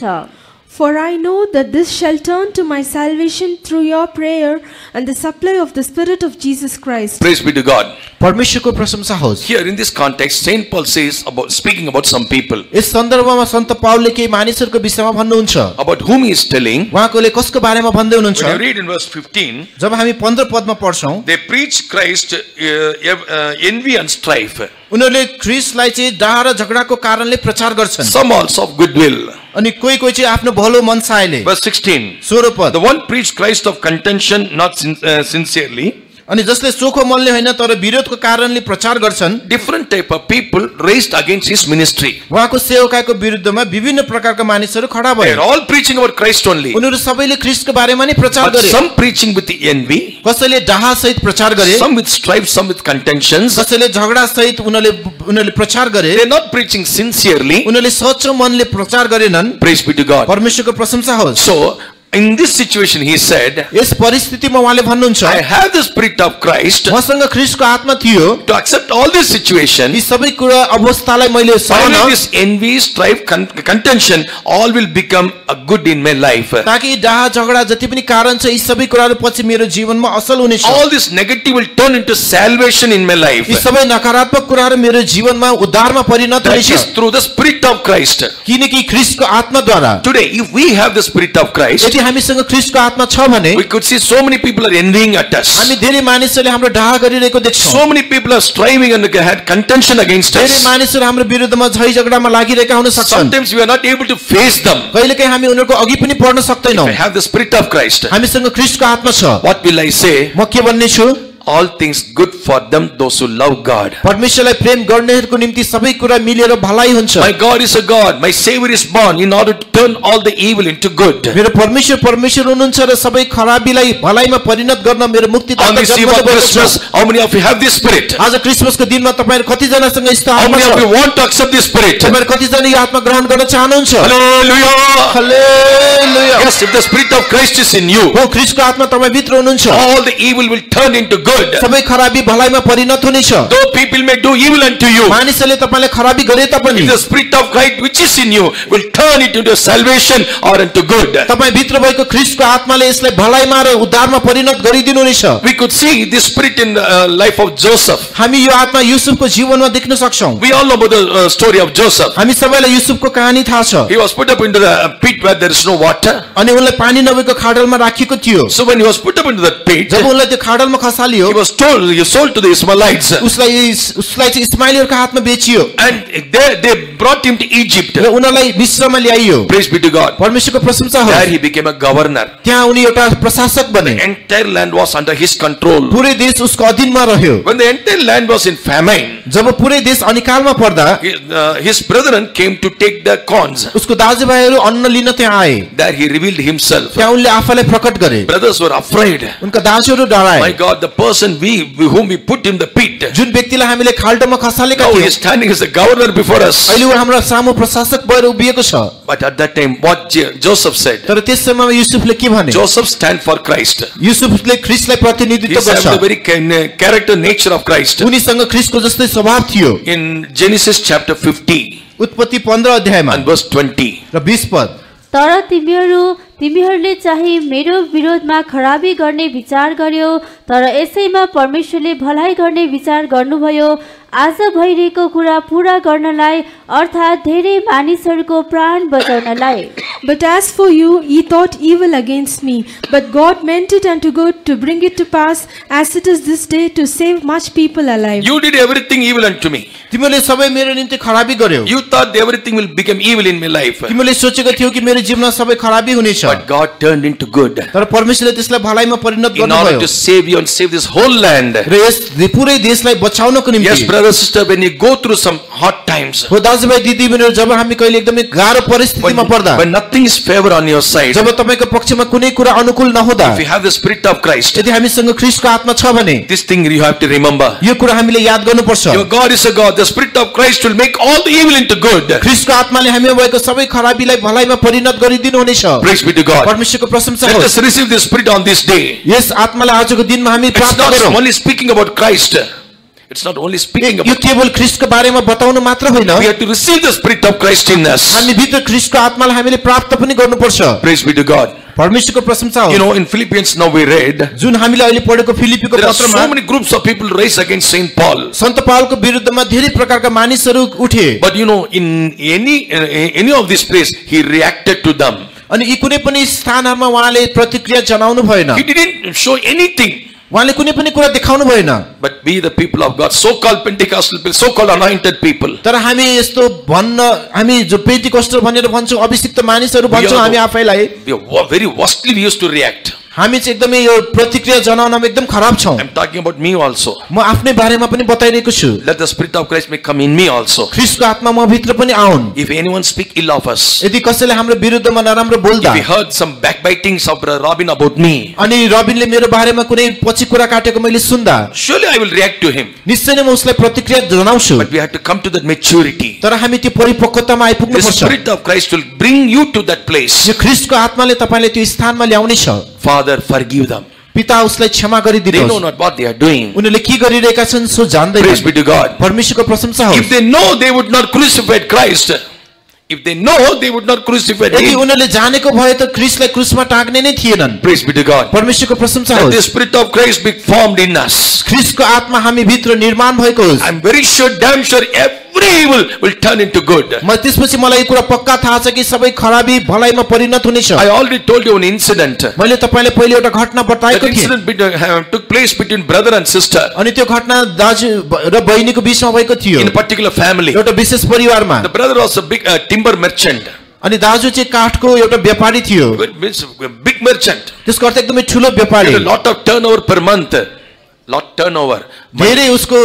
For I know that this shall turn to my salvation through your prayer and the supply of the Spirit of Jesus Christ. Praise be to God. परमेश्वरको प्रशंसा होस्। Here in this context, Saint Paul says speaking about some people. यस सन्दर्भमा सन्त पाउलले केही मानिसहरूको विषयमा भन्नुहुन्छ। About whom he is telling. उहाँकोले कसको बारेमा भन्दै हुनुहुन्छ? When you read in verse 15, जब हामी 15 पदमा पढ्छौं, they preach Christ envy and strife. उनीहरूले ख्रीष्टलाई चाहिँ डाहा र झगडाको कारणले प्रचार गर्छन्। Some also of goodwill. अनि कोही कोही चाहिँ आफ्नो भलो मनसायले। Verse 16. 16 पद। The one preached Christ of contention, not sincerely. अनि जसले सोखो मनले हैन तर विरोधको कारणले प्रचार गर्छन्। Different type of people raised against his ministry. उहाँको सेवकाईको विरुद्धमा विभिन्न प्रकारका मानिसहरू खडा भए। They are all preaching about Christ only. उनीहरू सबैले ख्रीष्टको बारेमा नै प्रचार But गरे। some preaching with the envy. कसैले डाहा सहित प्रचार गरे। Some with strife, some with contentions. कसैले झगडा सहित उनीहरूले प्रचार गरे। They are not preaching sincerely. उनीहरूले सच्चो मनले प्रचार गरेनन्। Praise be to God. परमेश्वरको प्रशंसा होस्। So in this situation he said, यस परिस्थितिमा उहाँले भन्नुहुन्छ, I have the spirit of Christ मसँग ख्रीष्टको आत्मा थियो to accept all this situation. यी सबै कुरा अवस्थालाई मैले सहन, Finally this envy, strife, contention all will become a good in my life. ताकि डाहा झगडा जति पनि कारण छ यी सबै कुराहरू पछि मेरो जीवनमा असल हुनेछ। All this negative will turn into salvation in my life. यी सबै नकारात्मक कुराहरू मेरो जीवनमा उद्धारमा परिणत That हुनेछ। is through the spirit of Christ. किनकि ख्रीष्टको आत्माद्वारा। Today if we have the spirit of Christ, यदि हामीसँग ख्रीष्टको आत्मा छ भने we could see so many people are envying at us. हामी धेरै मानिसहरूले हाम्रो डाहा गरिरहेको देख्छौं। So many people are striving and had contention against धेरै us. मानिसहरू हाम्रो विरुद्धमा झै झगडामा लागिरहेका हुन सक्छन्। Sometimes we are not able to face them. कहिलेकाहीँ हामी उनीहरूको अघि पनि बढ्न सक्दैनौं। I have the spirit of Christ. हामीसँग ख्रीष्टको आत्मा छ। What will I say? म के भन्ने छु? All things good for them those who love God. परमेश्वरलाई प्रेम गर्नेहरूको निम्ति सबै कुरा मिलेर भलाइ हुन्छ। My God is a God. My Savior is born in order to turn all the evil into good. मेरो परमेश्वर हुनुहुन्छ र सबै खराबीलाई भलाइमा परिणत गर्न मेरो मुक्तिदाता On this eve जन्मले of गएको छ। Christmas, how many of you have this spirit? आज क्रिसमसको दिनमा तपाईहरु कति जनासँग यस्तो How आत्मा many of you छ? want to accept this spirit? तपाईहरु कति जना यो आत्मा ग्रहण गर्न चाहनुहुन्छ? Hallelujah! Hallelujah. Yes, if the spirit of Christ is in you, हो ख्रीष्टको आत्मा तपाईँ भित्र हुनुहुन्छ। all the evil will turn into good. सबै खराबी भलाइमा परिणत हुनेछ। Though people may do evil unto you, मानिसले तपाईलाई खराबी गरे तापनि if the spirit of Christ which is in you will turn it into salvation or into good. तपाई भित्र भएको ख्रीष्टको आत्माले यसलाई भलाइमा र उद्धारमा परिणत गरिदिनु हुनेछ। We could see this spirit in the life of Joseph. हामी यो आत्मा युसुफको जीवनमा देख्न सक्छौं। We all know about the story of Joseph. हामी सबैलाई युसुफको कहानी थाहा छ। He was put up into the pit where there is no water. अनि उनलाई पानी नभएको खाडलमा राखिएको थियो। So when he was put up into that pit, जब उनलाई त्यो खाडलमा खसालियो, he was told, he was sold to the Ishmaelites. उसलाई चाहिँ इस्माइलीहरुको हातमा बेचियो। And they brought him to Egypt. र उनलाई मिस्रमा ल्याइयो। Praise be to God. परमेश्वरको प्रशंसा होस्। There he became a governor. त्यहाँ उनी एउटा प्रशासक बने। The entire land was under his control. पुरै देश उसको अधीनमा रह्यो। When the entire land was in famine, जब पुरै देश अनिकालमा पर्दा his brethren came to take the corns. उसको दाजुभाइहरू अन्न लिन त्यहाँ आए। There he revealed himself. त्यहाँ उनले आफैलाई प्रकट गरे। Brothers were afraid. उनका दाजुहरू डराए। My God, the person whom we put in the pit, जुन व्यक्तिलाई हामीले खाल्डोमा खसालेका now he थियौं, is standing as a governor before us. अहिले उ हाम्रो सामु प्रशासक भएर उभिएको छ। But at that time, what Joseph said, तर त्यस समयमा युसुफले के भने? Joseph stand for Christ. युसुफले ख्रीष्टलाई प्रतिनिधित्व He has the गर्छ। very character nature of Christ. उनीसँग ख्रीष्टको जस्तै स्वभाव थियो। In Genesis chapter 50 उत्पत्ति 15 अध्यायमा and verse 20. र 20 पद, तर तिमीहरूले चाहिँ मेरो विरोधमा खराबी गर्ने विचार गर्यो, तर यसैमा परमेश्वरले भलाइ गर्ने विचार गर्नुभयो। आज भइरहेको कुरा पूरा गर्नलाई, अर्थात् धेरै मानिसहरूको प्राण बचाउनलाई। But as for you, ye thought evil against me, but God meant it unto good to bring it to pass, as it is this day, to save much people alive. You did everything evil unto me. तिमीले सबै मेरो निम्ति खराबी गर्यौ। You thought everything will become evil in my life. तिमीले सोचेको थियौ कि मेरो जीवनमा सबै खराबी हुनेछ। But God turned into good. तर परमेश्वरले त्यसलाई भलाइमा परिणत In order गर्नुभयो। to save you and save this whole land. र यस पुरै देशलाई बचाउनको Yes, निम्ति। brother, sister, when you go through some hard times, हो दाजुभाइ दिदीबहिनीहरु, जब हामी कहिले एकदमै गाह्रो परिस्थितिमा पर्दा, when nothing is favor on your side, जब तपाईको पक्षमा कुनै कुरा अनुकूल नहुँदा, if you have the spirit of Christ, यदि हामीसँग ख्रीष्टको आत्मा छ भने this thing you have to remember. यो कुरा हामीले याद गर्नुपर्छ। Your God is a God. The spirit of Christ will make all the evil into good. ख्रीष्टको आत्माले हामीमा भएको सबै खराबीलाई भलाइमा परिणत गरिदिनु हुनेछ। Praise be to God. परमेश्वरको प्रशंसा Let होस्। us receive this spirit on this day. यस आत्मालाई आजको दिनमा हामी It's प्राप्त not गरौँ। only speaking about Christ. It's not only speaking यो about. केवल ख्रीष्टको बारेमा बताउनु मात्र होइन, We have to receive the Spirit of Christ in us. हामी भित्र ख्रीष्टको आत्मालाई हामीले प्राप्त पनि गर्नुपर्छ। Praise be to God. परमेश्वरको प्रशंसा You हो। know, in Philippians now we read, जुन हामीले अहिले पढेको फिलिपीको there are so पत्रमा many groups of people raised against Saint Paul. सन्त पावलको विरुद्धमा धेरै प्रकारका मानिसहरू उठे, But you know, in any of this place, he reacted to them. अनि यी कुनै पनि स्थानहरूमा उहाँले प्रतिक्रिया जनाउनु भएन, He didn't show anything. उहाँले कुनै पनि कुरा देखाउनु भएन। But we the people of God, so-called Pentecostal people, so-called anointed people, तर हामी यस्तो भन्न, हामी जो पेन्टिकोस्टल भनेर भन्छौँ, अभिषिक्त मानिसहरू भन्छौँ हामी आफैलाई, we are very vastly we used to react. हामी चाहिँ एकदमै यो प्रतिक्रिया जनाउनमा एकदम खराब छौँ। I'm talking about me also. म आफ्नै बारेमा पनि बताइरहेको छु। Let the Spirit of Christ may come in me also. ख्रीष्टको आत्मा म भित्र पनि आउन्। If anyone speak ill of us, यदि कसैले हाम्रो विरुद्धमा नराम्रो बोल्दा, if we heard some backbitings of Robin about me, अनि रबिनले मेरो बारेमा कुनै पछि कुरा काटेको मैले सुन्दा, surely I will react to him. निश्चय नै म उसलाई प्रतिक्रिया जनाउँछु। But we have to come to that maturity. तर हामी त्यो परिपक्वतामा आइपुग्नु The पर्छ। Spirit of Christ will bring you to that place. यो ख्रीष्टको आत्माले तपाईलाई त्यो स्थानमा ल्याउनेछ। Father, forgive them. पिता उसलाई क्षमा They know गरिदिनुहोस्। not what they are doing. उनीहरूले के गरिरहेका छन् सो Praise be जान्दैनन्। to God. परमेश्वरको प्रशंसा If होस्। they know they would not crucify Christ, if they know they would not crucify यदि him, उनीहरूले जानेको भए त ख्रीष्टलाई क्रुसमा टाग्ने नै थिएनन्। praise be to God. परमेश्वरको प्रशंसा Let the होस्। Spirit of Christ be formed in us. ख्रीष्टको आत्मा हामी भित्र निर्माण भएको होस्। I'm very sure, damn sure, every evil will turn into good. म त्यसपछि मलाई यो कुरा पक्का थाहा छ कि सबै खराबी भलाइमा परिणत हुनेछ। I already told you an incident. मैले तपाईलाई पहिले एउटा घटना That बताएको थिएँ, incident took place between brother and sister अनि त्यो घटना दाजु र बहिनीको बीचमा भएको थियो, in a particular family. एउटा विशेष परिवारमा। The brother was a big timber merchant, अनि दाजु चाहिँ काठको एउटा व्यापारी थियो, big merchant. त्यसको अर्थ एकदमै ठुलो He व्यापारी, had a lot of turnover per month. Lot turnover. धेरै उसको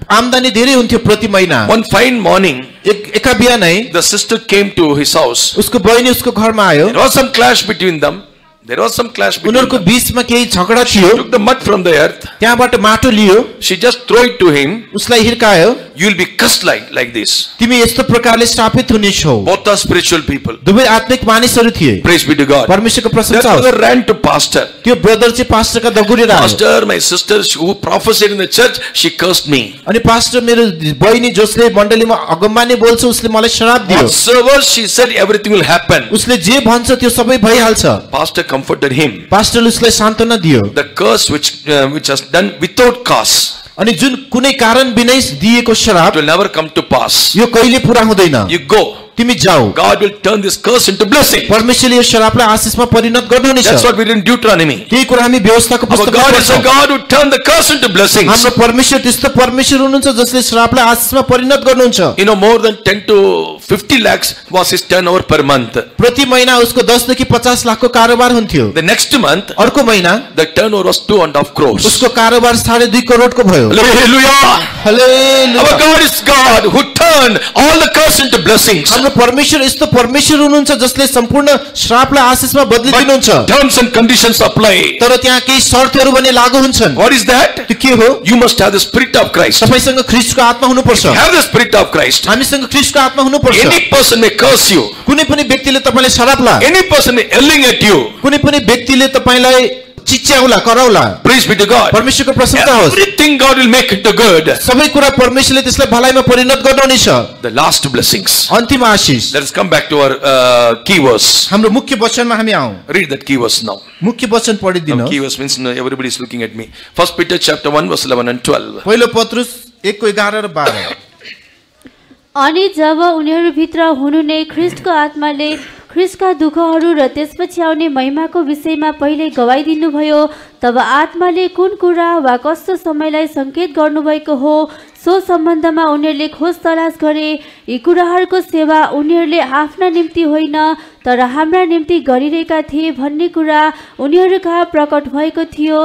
आमदानी धेरै हुन्थ्यो प्रति महिना। One fine morning, एका बिहानै the sister came to his house. उसको बहिनी उसको घरमा आयो, There was some clash between them. There was some clash between उनीहरूको them. बीचमा केही झगडा थियो, Took the mud from the earth. त्यहाँबाट माटो लियो, She just threw it to him. उसलाई हिर्कायो, You will be cursed like this. तिमी यस्तो प्रकारले श्रापित हुनेछौ। Both are spiritual people. दुवै आत्मिक मानिसहरू थिए। Praise be to God. परमेश्वरको That प्रशंसा होस्। brother ran to pastor. त्यो ब्रदर चाहिँ पास्टरका दगुरेर आयो, Pastor, my sister who prophesied in the church, she cursed me. अनि पास्टर मेरो बहिनी जसले मण्डलीमा अगमबानी बोल्छ उसले मलाई श्राप दियो। Whatsoever she said, everything will happen. उसले जे भन्छ त्यो सबै भइहाल्छ। Pastor comforted him. पास्टरले उसलाई सान्त्वना दियो। The curse which was done without cause, अनि जुन कुनै कारण बिनै दिएको श्राप it will never come to pass. यो कहिले पूरा हुँदैन। You go. तिमी जाऊ, God will turn this curse into blessing. परमेश्वरले यो श्रापलाई आशीषमा परिणत गर्नुहुनेछ। That's what we did in Deuteronomy. त्यही कुरा हामी व्यवस्थाको Our पुस्तकमा God is a पढ्छौँ। God who turned the curse into blessings. हाम्रो परमेश्वर त्यस्तो परमेश्वर हुनुहुन्छ जसले श्रापलाई आशीषमा परिणत गर्नुहुन्छ। You know, more than 10 to 50 lakhs was his turnover per month. प्रति महिना उसको 10 देखि 50 लाखको कारोबार हुन्थ्यो। The next month, अर्को महिना the turnover was 2.5 crores. उसको कारोबार 2.5 करोडको भयो। Hallelujah! Hallelujah. Our God is God who turned all the curse into blessings. हाम्रो परमेश्वर यस्तो परमेश्वर हुनुहुन्छ जसले सम्पूर्ण श्रापलाई आशीषमा बदलिदिनुहुन्छ। Terms and conditions apply. तर त्यहाँ केही शर्तहरू पनि लागू हुन्छन्। What is that? त्यो के हो? You must have the Spirit of Christ. तपाईसँग ख्रीष्टको आत्मा हुनुपर्छ। Have the Spirit of Christ. हामीसँग ख्रीष्टको आत्मा हुनुपर्छ। Any person may curse you. कुनै पनि व्यक्तिले तपाईलाई श्रापला, Any person may yelling at you. कुनै पनि व्यक्तिले तपाईलाई चिच्याउला कराउला। Praise be to God. परमेश्वरको प्रशंसा होस्। Everything God will make into good. सबै कुरा परमेश्वरले त्यसलाई भलाइमा परिणत गर्नुहुनेछ। The last blessings. अन्तिम आशीष। Let us come back to our key verse. हाम्रो मुख्य वचनमा हामी आउँ। Read that key verse now. मुख्य वचन पढिदिनु। Key verse means everybody is looking at me. 1 Peter chapter 1 verse 11 and 12. पहिलो पत्रुस 1:11 र 12। अनि जब उनीहरूभित्र हुनु नै ख्रीष्टको आत्माले ख्रीष्टका दुःखहरू र त्यसपछि आउने महिमाको विषयमा पहिले गवाई दिनुभयो, तब आत्माले कुन कुरा वा कस्तो समयलाई सङ्केत गर्नुभएको हो सो सम्बन्धमा उनीहरूले खोज तलास गरे। यी कुराहरूको सेवा उनीहरूले आफ्ना निम्ति होइन तर हाम्रा निम्ति गरिरहेका थिए भन्ने कुरा उनीहरू कहाँ प्रकट भएको थियो,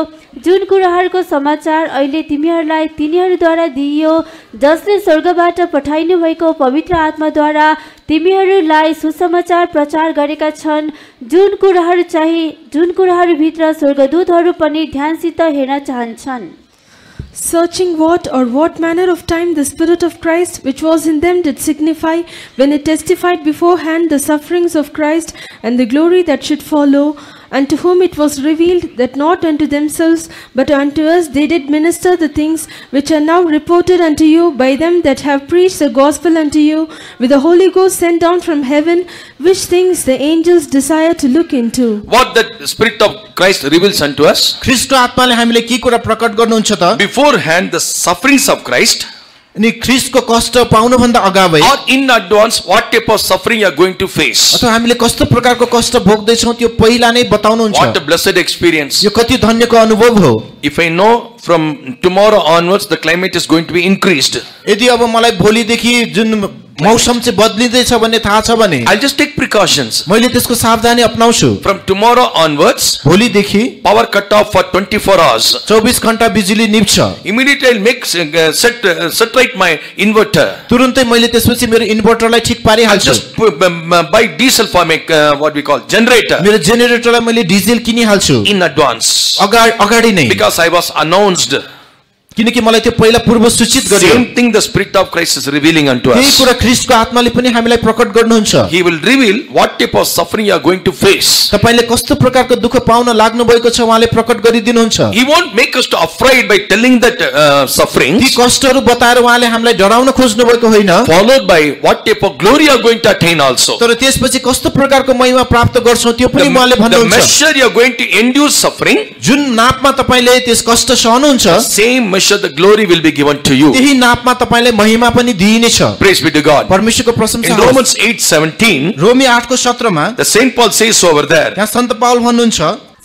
जुन कुराहरूको समाचार अहिले तिमीहरूलाई तिनीहरूद्वारा दिइयो, जसले स्वर्गबाट पठाइनु भएको पवित्र आत्माद्वारा तिमीहरूलाई सुसमाचार प्रचार गरेका छन्, जुन कुराहरूभित्र स्वर्गदूतहरू पनि ध्यानसित हेर्न चाहन्छन्। Searching what manner of time the Spirit of Christ which was in them did signify when it testified beforehand the sufferings of Christ and the glory that should follow, unto whom it was revealed that not unto themselves, but unto us they did minister the things which are now reported unto you by them that have preached the gospel unto you, with the Holy Ghost sent down from heaven, which things the angels desire to look into. What the Spirit of Christ reveals unto us? ख्रीष्टको आत्माले हामीले के कुरा प्रकट गर्नुहुन्छ त? Beforehand, the sufferings of Christ, अनि ख्रीष्टको कष्ट पाउनु भन्दा अगावै or in advance, what type of suffering you are going to face. अथवा हामीले कस्तो प्रकारको कष्ट भोग्दै छौं त्यो पहिला नै बताउनुहुन्छ. What a blessed experience. यो कति धन्यको अनुभव हो. If I know from tomorrow onwards the climate is going to be increased, यदि अब मलाई भोलिदेखि जुन मौसम चाहिँ बदलिँदैछ भन्ने थाहा छ भने I'll just take precautions. मैले त्यसको सावधानी अपनाउँछु. From tomorrow onwards, भोलिदेखि power cut off for 24 hours. 24 घण्टा बिजुली निप्छ. Immediately I'll make set right my inverter. तुरुन्तै मैले त्यसपछि मेरो इन्भर्टरलाई ठिक I'll पारिहाल्छु. just buy diesel for my what we call generator मेरो जेनेरेटरलाई मैले डिजेल किनिहाल्छु in advance, अगाडि नै, because I was announced. किनकि मलाई त्यो पहिला पूर्व सूचित गरियो. Same thing the Spirit of Christ is revealing unto त्यही us. कुरा ख्रीष्टको आत्माले पनि हामीलाई प्रकट गर्नुहुन्छ. He will reveal what type of suffering you are going to face. तपाईले कस्तो प्रकारको दुःख पाउन लाग्नु भएको छ उहाँले प्रकट गरिदिनुहुन्छ. He won't make us to afraid by telling that suffering, ती कष्टहरू बताएर उहाँले हामीलाई डराउन खोज्नु भएको होइन. followed by what type of glory you are going to attain also. तर त्यसपछि कस्तो प्रकारको महिमा प्राप्त गर्छौं त्यो पनि उहाँले The भन्नुहुन्छ. measure you are going to endure suffering, जुन नापमा तपाईले त्यस कष्ट सहनुहुन्छ same measure the glory will be given to you. त्यही नापमा तपाईलाई महिमा पनि दिइनेछ. Praise be to God. परमेश्वरको प्रशंसा In होस्. Romans 8:17, रोमी 8 को 17 मा the Saint Paul says over there, यहाँ सन्त पाउल भन्नुहुन्छ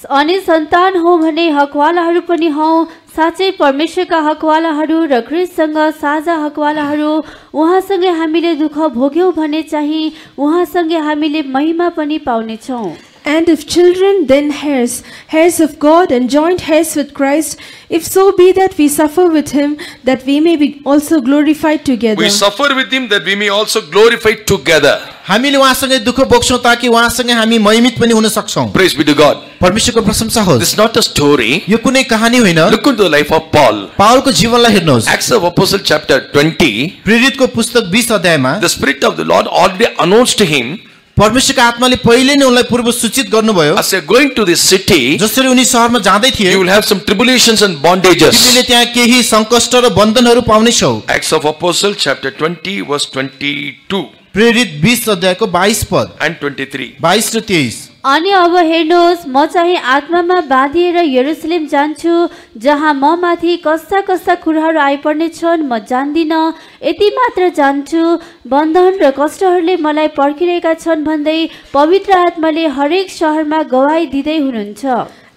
अनि सन्तान हो भने हकवालाहरू पनि हौ, साँच्चै परमेश्वरका हकवालाहरू र ख्रीष्टसँग साझा हकवालाहरू, उहाँसँगै हामीले दुःख भोग्यौं भने चाहिँ उहाँसँगै हामीले महिमा पनि पाउनेछौं. And if children, then heirs, heirs of God and joint heirs with Christ, if so be that we suffer with him, that we may be also glorified together. we suffer with him that we may also glorify together. हामीले उहाँसँगै दुःख भोग्छौं ताकि उहाँसँगै हामी महिमित पनि हुन सक्छौं. Praise be to God. परमेश्वरको प्रशंसा होस्. This is not a story. यो कुनै कहानी होइन. Look into the life of Paul. पाउलको जीवनलाई हेर्नुहोस्. Acts of Apostle chapter 20, प्रेरितको पुस्तक 20 अध्यायमा the Spirit of the Lord already announced to him, परमेश्वरको आत्माले पहिले नै उनलाई पूर्व सूचित गर्नुभयो. as you're going to this city, जसरी उनी शहरमा जाँदै थिए you will have some tribulations and bondages. तिमीले त्यहाँ केही संकष्ट र बन्धनहरू पाउनेछौ. Acts of Apostle chapter 20 verse 22 प्रेरित 20 अध्यायको 22 पद and 23. 22 र 23. अनि अब हेर्नुहोस्, म चाहिँ आत्मामा बाँधिएर यरुशलेम जान्छु, जहाँ म माथि कस्ता कस्ता कुराहरू आइपर्ने छन् म जान्दिन. यति मात्र जान्छु, बन्धन र कष्टहरूले मलाई पर्खिरहेका छन् भन्दै पवित्र आत्माले हरेक शहरमा गवाही दिँदै हुनुहुन्छ.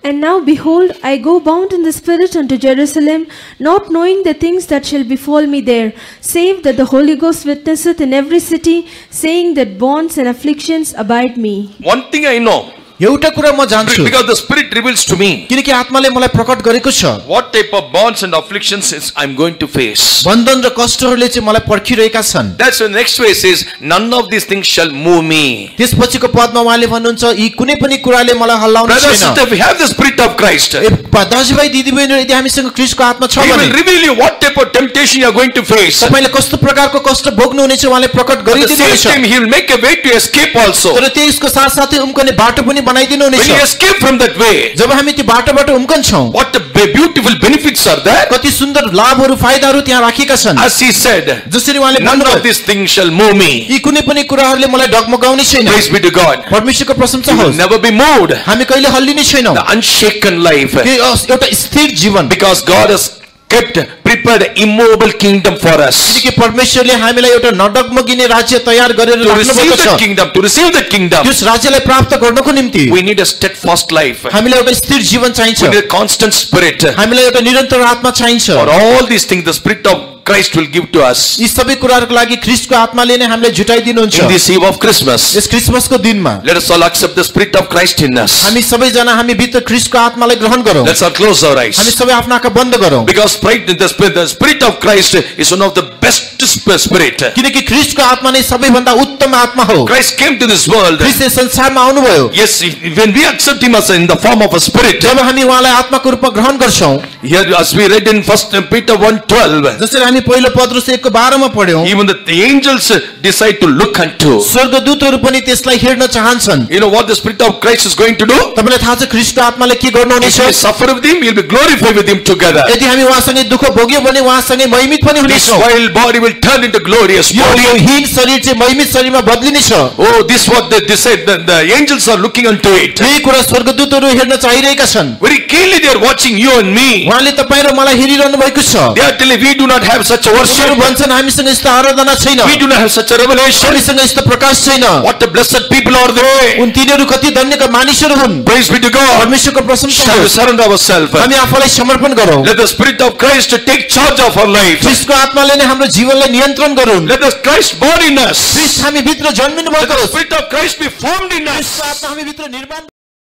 And now behold, I go bound in the Spirit unto Jerusalem, not knowing the things that shall befall me there, save that the Holy Ghost witnesseth in every city, saying that bonds and afflictions abide me. One thing I know, एउटा कुरा म जान्छु because the Spirit reveals to me किनकि आत्माले मलाई प्रकट गरेको छ. what type of bonds and afflictions is I'm going to face. बन्धन र कष्टहरूले चाहिँ मलाई पर्खिरहेका छन्. That's the next way says, none of these things shall move me. त्यसपछिको पदमा उहाँले भन्नुहुन्छ यी कुनै पनि कुराले मलाई हल्लाउने Brothers छैन. and sisters, if we have the Spirit of Christ, He दाजुभाइ दिदीबहिनीहरू यदि हामीसँग ख्रीष्टको आत्मा छ भने will reveal you what type of temptation you are going to face. तपाईले कस्तो प्रकारको कष्ट भोग्नुहुनेछ उहाँले प्रकट At the same गरिदिनुहुन्छ. time, He will make a way to escape also. तर त्यसको साथसाथै उम्कने बाटो पनि बनाइदिनुहुनेछ. When you escape from that way, जब हामी त्यो बाटोबाट उम्कन्छौं what a beautiful benefits are there. कति सुन्दर लाभहरू फाइदाहरू त्यहाँ राखेका छन्. As He said, जसरी उहाँले none भन्नुभयो of these things shall move me. यी कुनै पनि कुराहरूले मलाई डगमगाउने छैन. Praise be to God. परमेश्वरको प्रशंसा You will होस्. never be moved. हामी कहिले हल्लिने छैनौं. The unshaken life. एउटा स्थिर जीवन. Because God has kept prepared immovable kingdom for us. किनकि परमेश्वरले हामीलाई एउटा नडगमगिने राज्य तयार गरेर To राख्नु receive भएको that छ. kingdom, to receive that kingdom, त्यस राज्यलाई प्राप्त गर्नको निम्ति we need a steadfast life. हामीलाई एउटा स्थिर जीवन चाहिन्छ. We need a constant spirit. हामीलाई एउटा निरन्तर आत्मा चाहिन्छ. For all these things, the Spirit of Christ will give to us. यी सबै कुराहरुको लागि ख्रीष्टको आत्माले नै हामीलाई जुटाइदिनुहुन्छ. In this eve of Christmas, यस क्रिसमसको दिनमा let us all accept the Spirit of Christ in us. हामी सबैजना हामी भित्र ख्रीष्टको आत्मालाई ग्रहण गरौँ. Let's all close our eyes. हामी सबै आफ्ना आँखा बन्द गरौँ. Because the Spirit the spirit of Christ is one of the best spirit. किनकि ख्रीष्टको आत्मा नै सबैभन्दा उत्तम आत्मा हो। Christ came to this world. ख्रीष्ट यस संसारमा आउनुभयो। Yes, when we accept him as in the form of a spirit. जब हामी उहाँलाई आत्माको रूपमा ग्रहण गर्छौं, Here as we read in 1 Peter 1:12, जसरी हामी पहिलो पत्रुस 1:12 मा पढ्यौं, even the angels decide to look unto. स्वर्गदूतहरू पनि त्यसलाई हेर्न चाहन्छन्। You know what the spirit of Christ is going to do? तपाईलाई थाहा छ ख्रीष्टको आत्माले के गर्नुहुनेछ? If we suffer with him, we'll be glorified with him together. यदि हामी उहाँसँगै दुःख भोग्यौं भने उहाँसँगै महिमित पनि This हुनेछौं। vile body will turn into glorious यो body. हीन शरीर चाहिँ महिमित शरीरमा बदलिनेछ। Oh, this what they decide. The angels are looking unto it. यही कुरा स्वर्गदूतहरू हेर्न चाहिरहेका छन्। Very keenly they are watching you and me. उहाँले तपाईं र मलाई हेरिरहनु भएको छ। They are telling we do not have such a worship. उनीहरू भन्छन् हामीसँग यस्तो आराधना छैन। We do not have such a revelation. हामीसँग यस्तो प्रकाश छैन। What a blessed people are they. उन तिनीहरू कति धन्यका मानिसहरू हुन्। Praise be to God. परमेश्वरको प्रशंसा Shall we होस्। surrender ourselves? हामी आफूलाई समर्पण गरौँ। Let the spirit of Christ take charge of our life. ख्रीष्टको आत्माले नै हाम्रो जीवनलाई नियन्त्रण गरून्। Let the Christ born in us. ख्रीष्ट हामी भित्र जन्मिनु Let भएको the होस्। spirit of Christ be formed in us. ख्रीष्टको आत्मा हामी भित्र निर्माण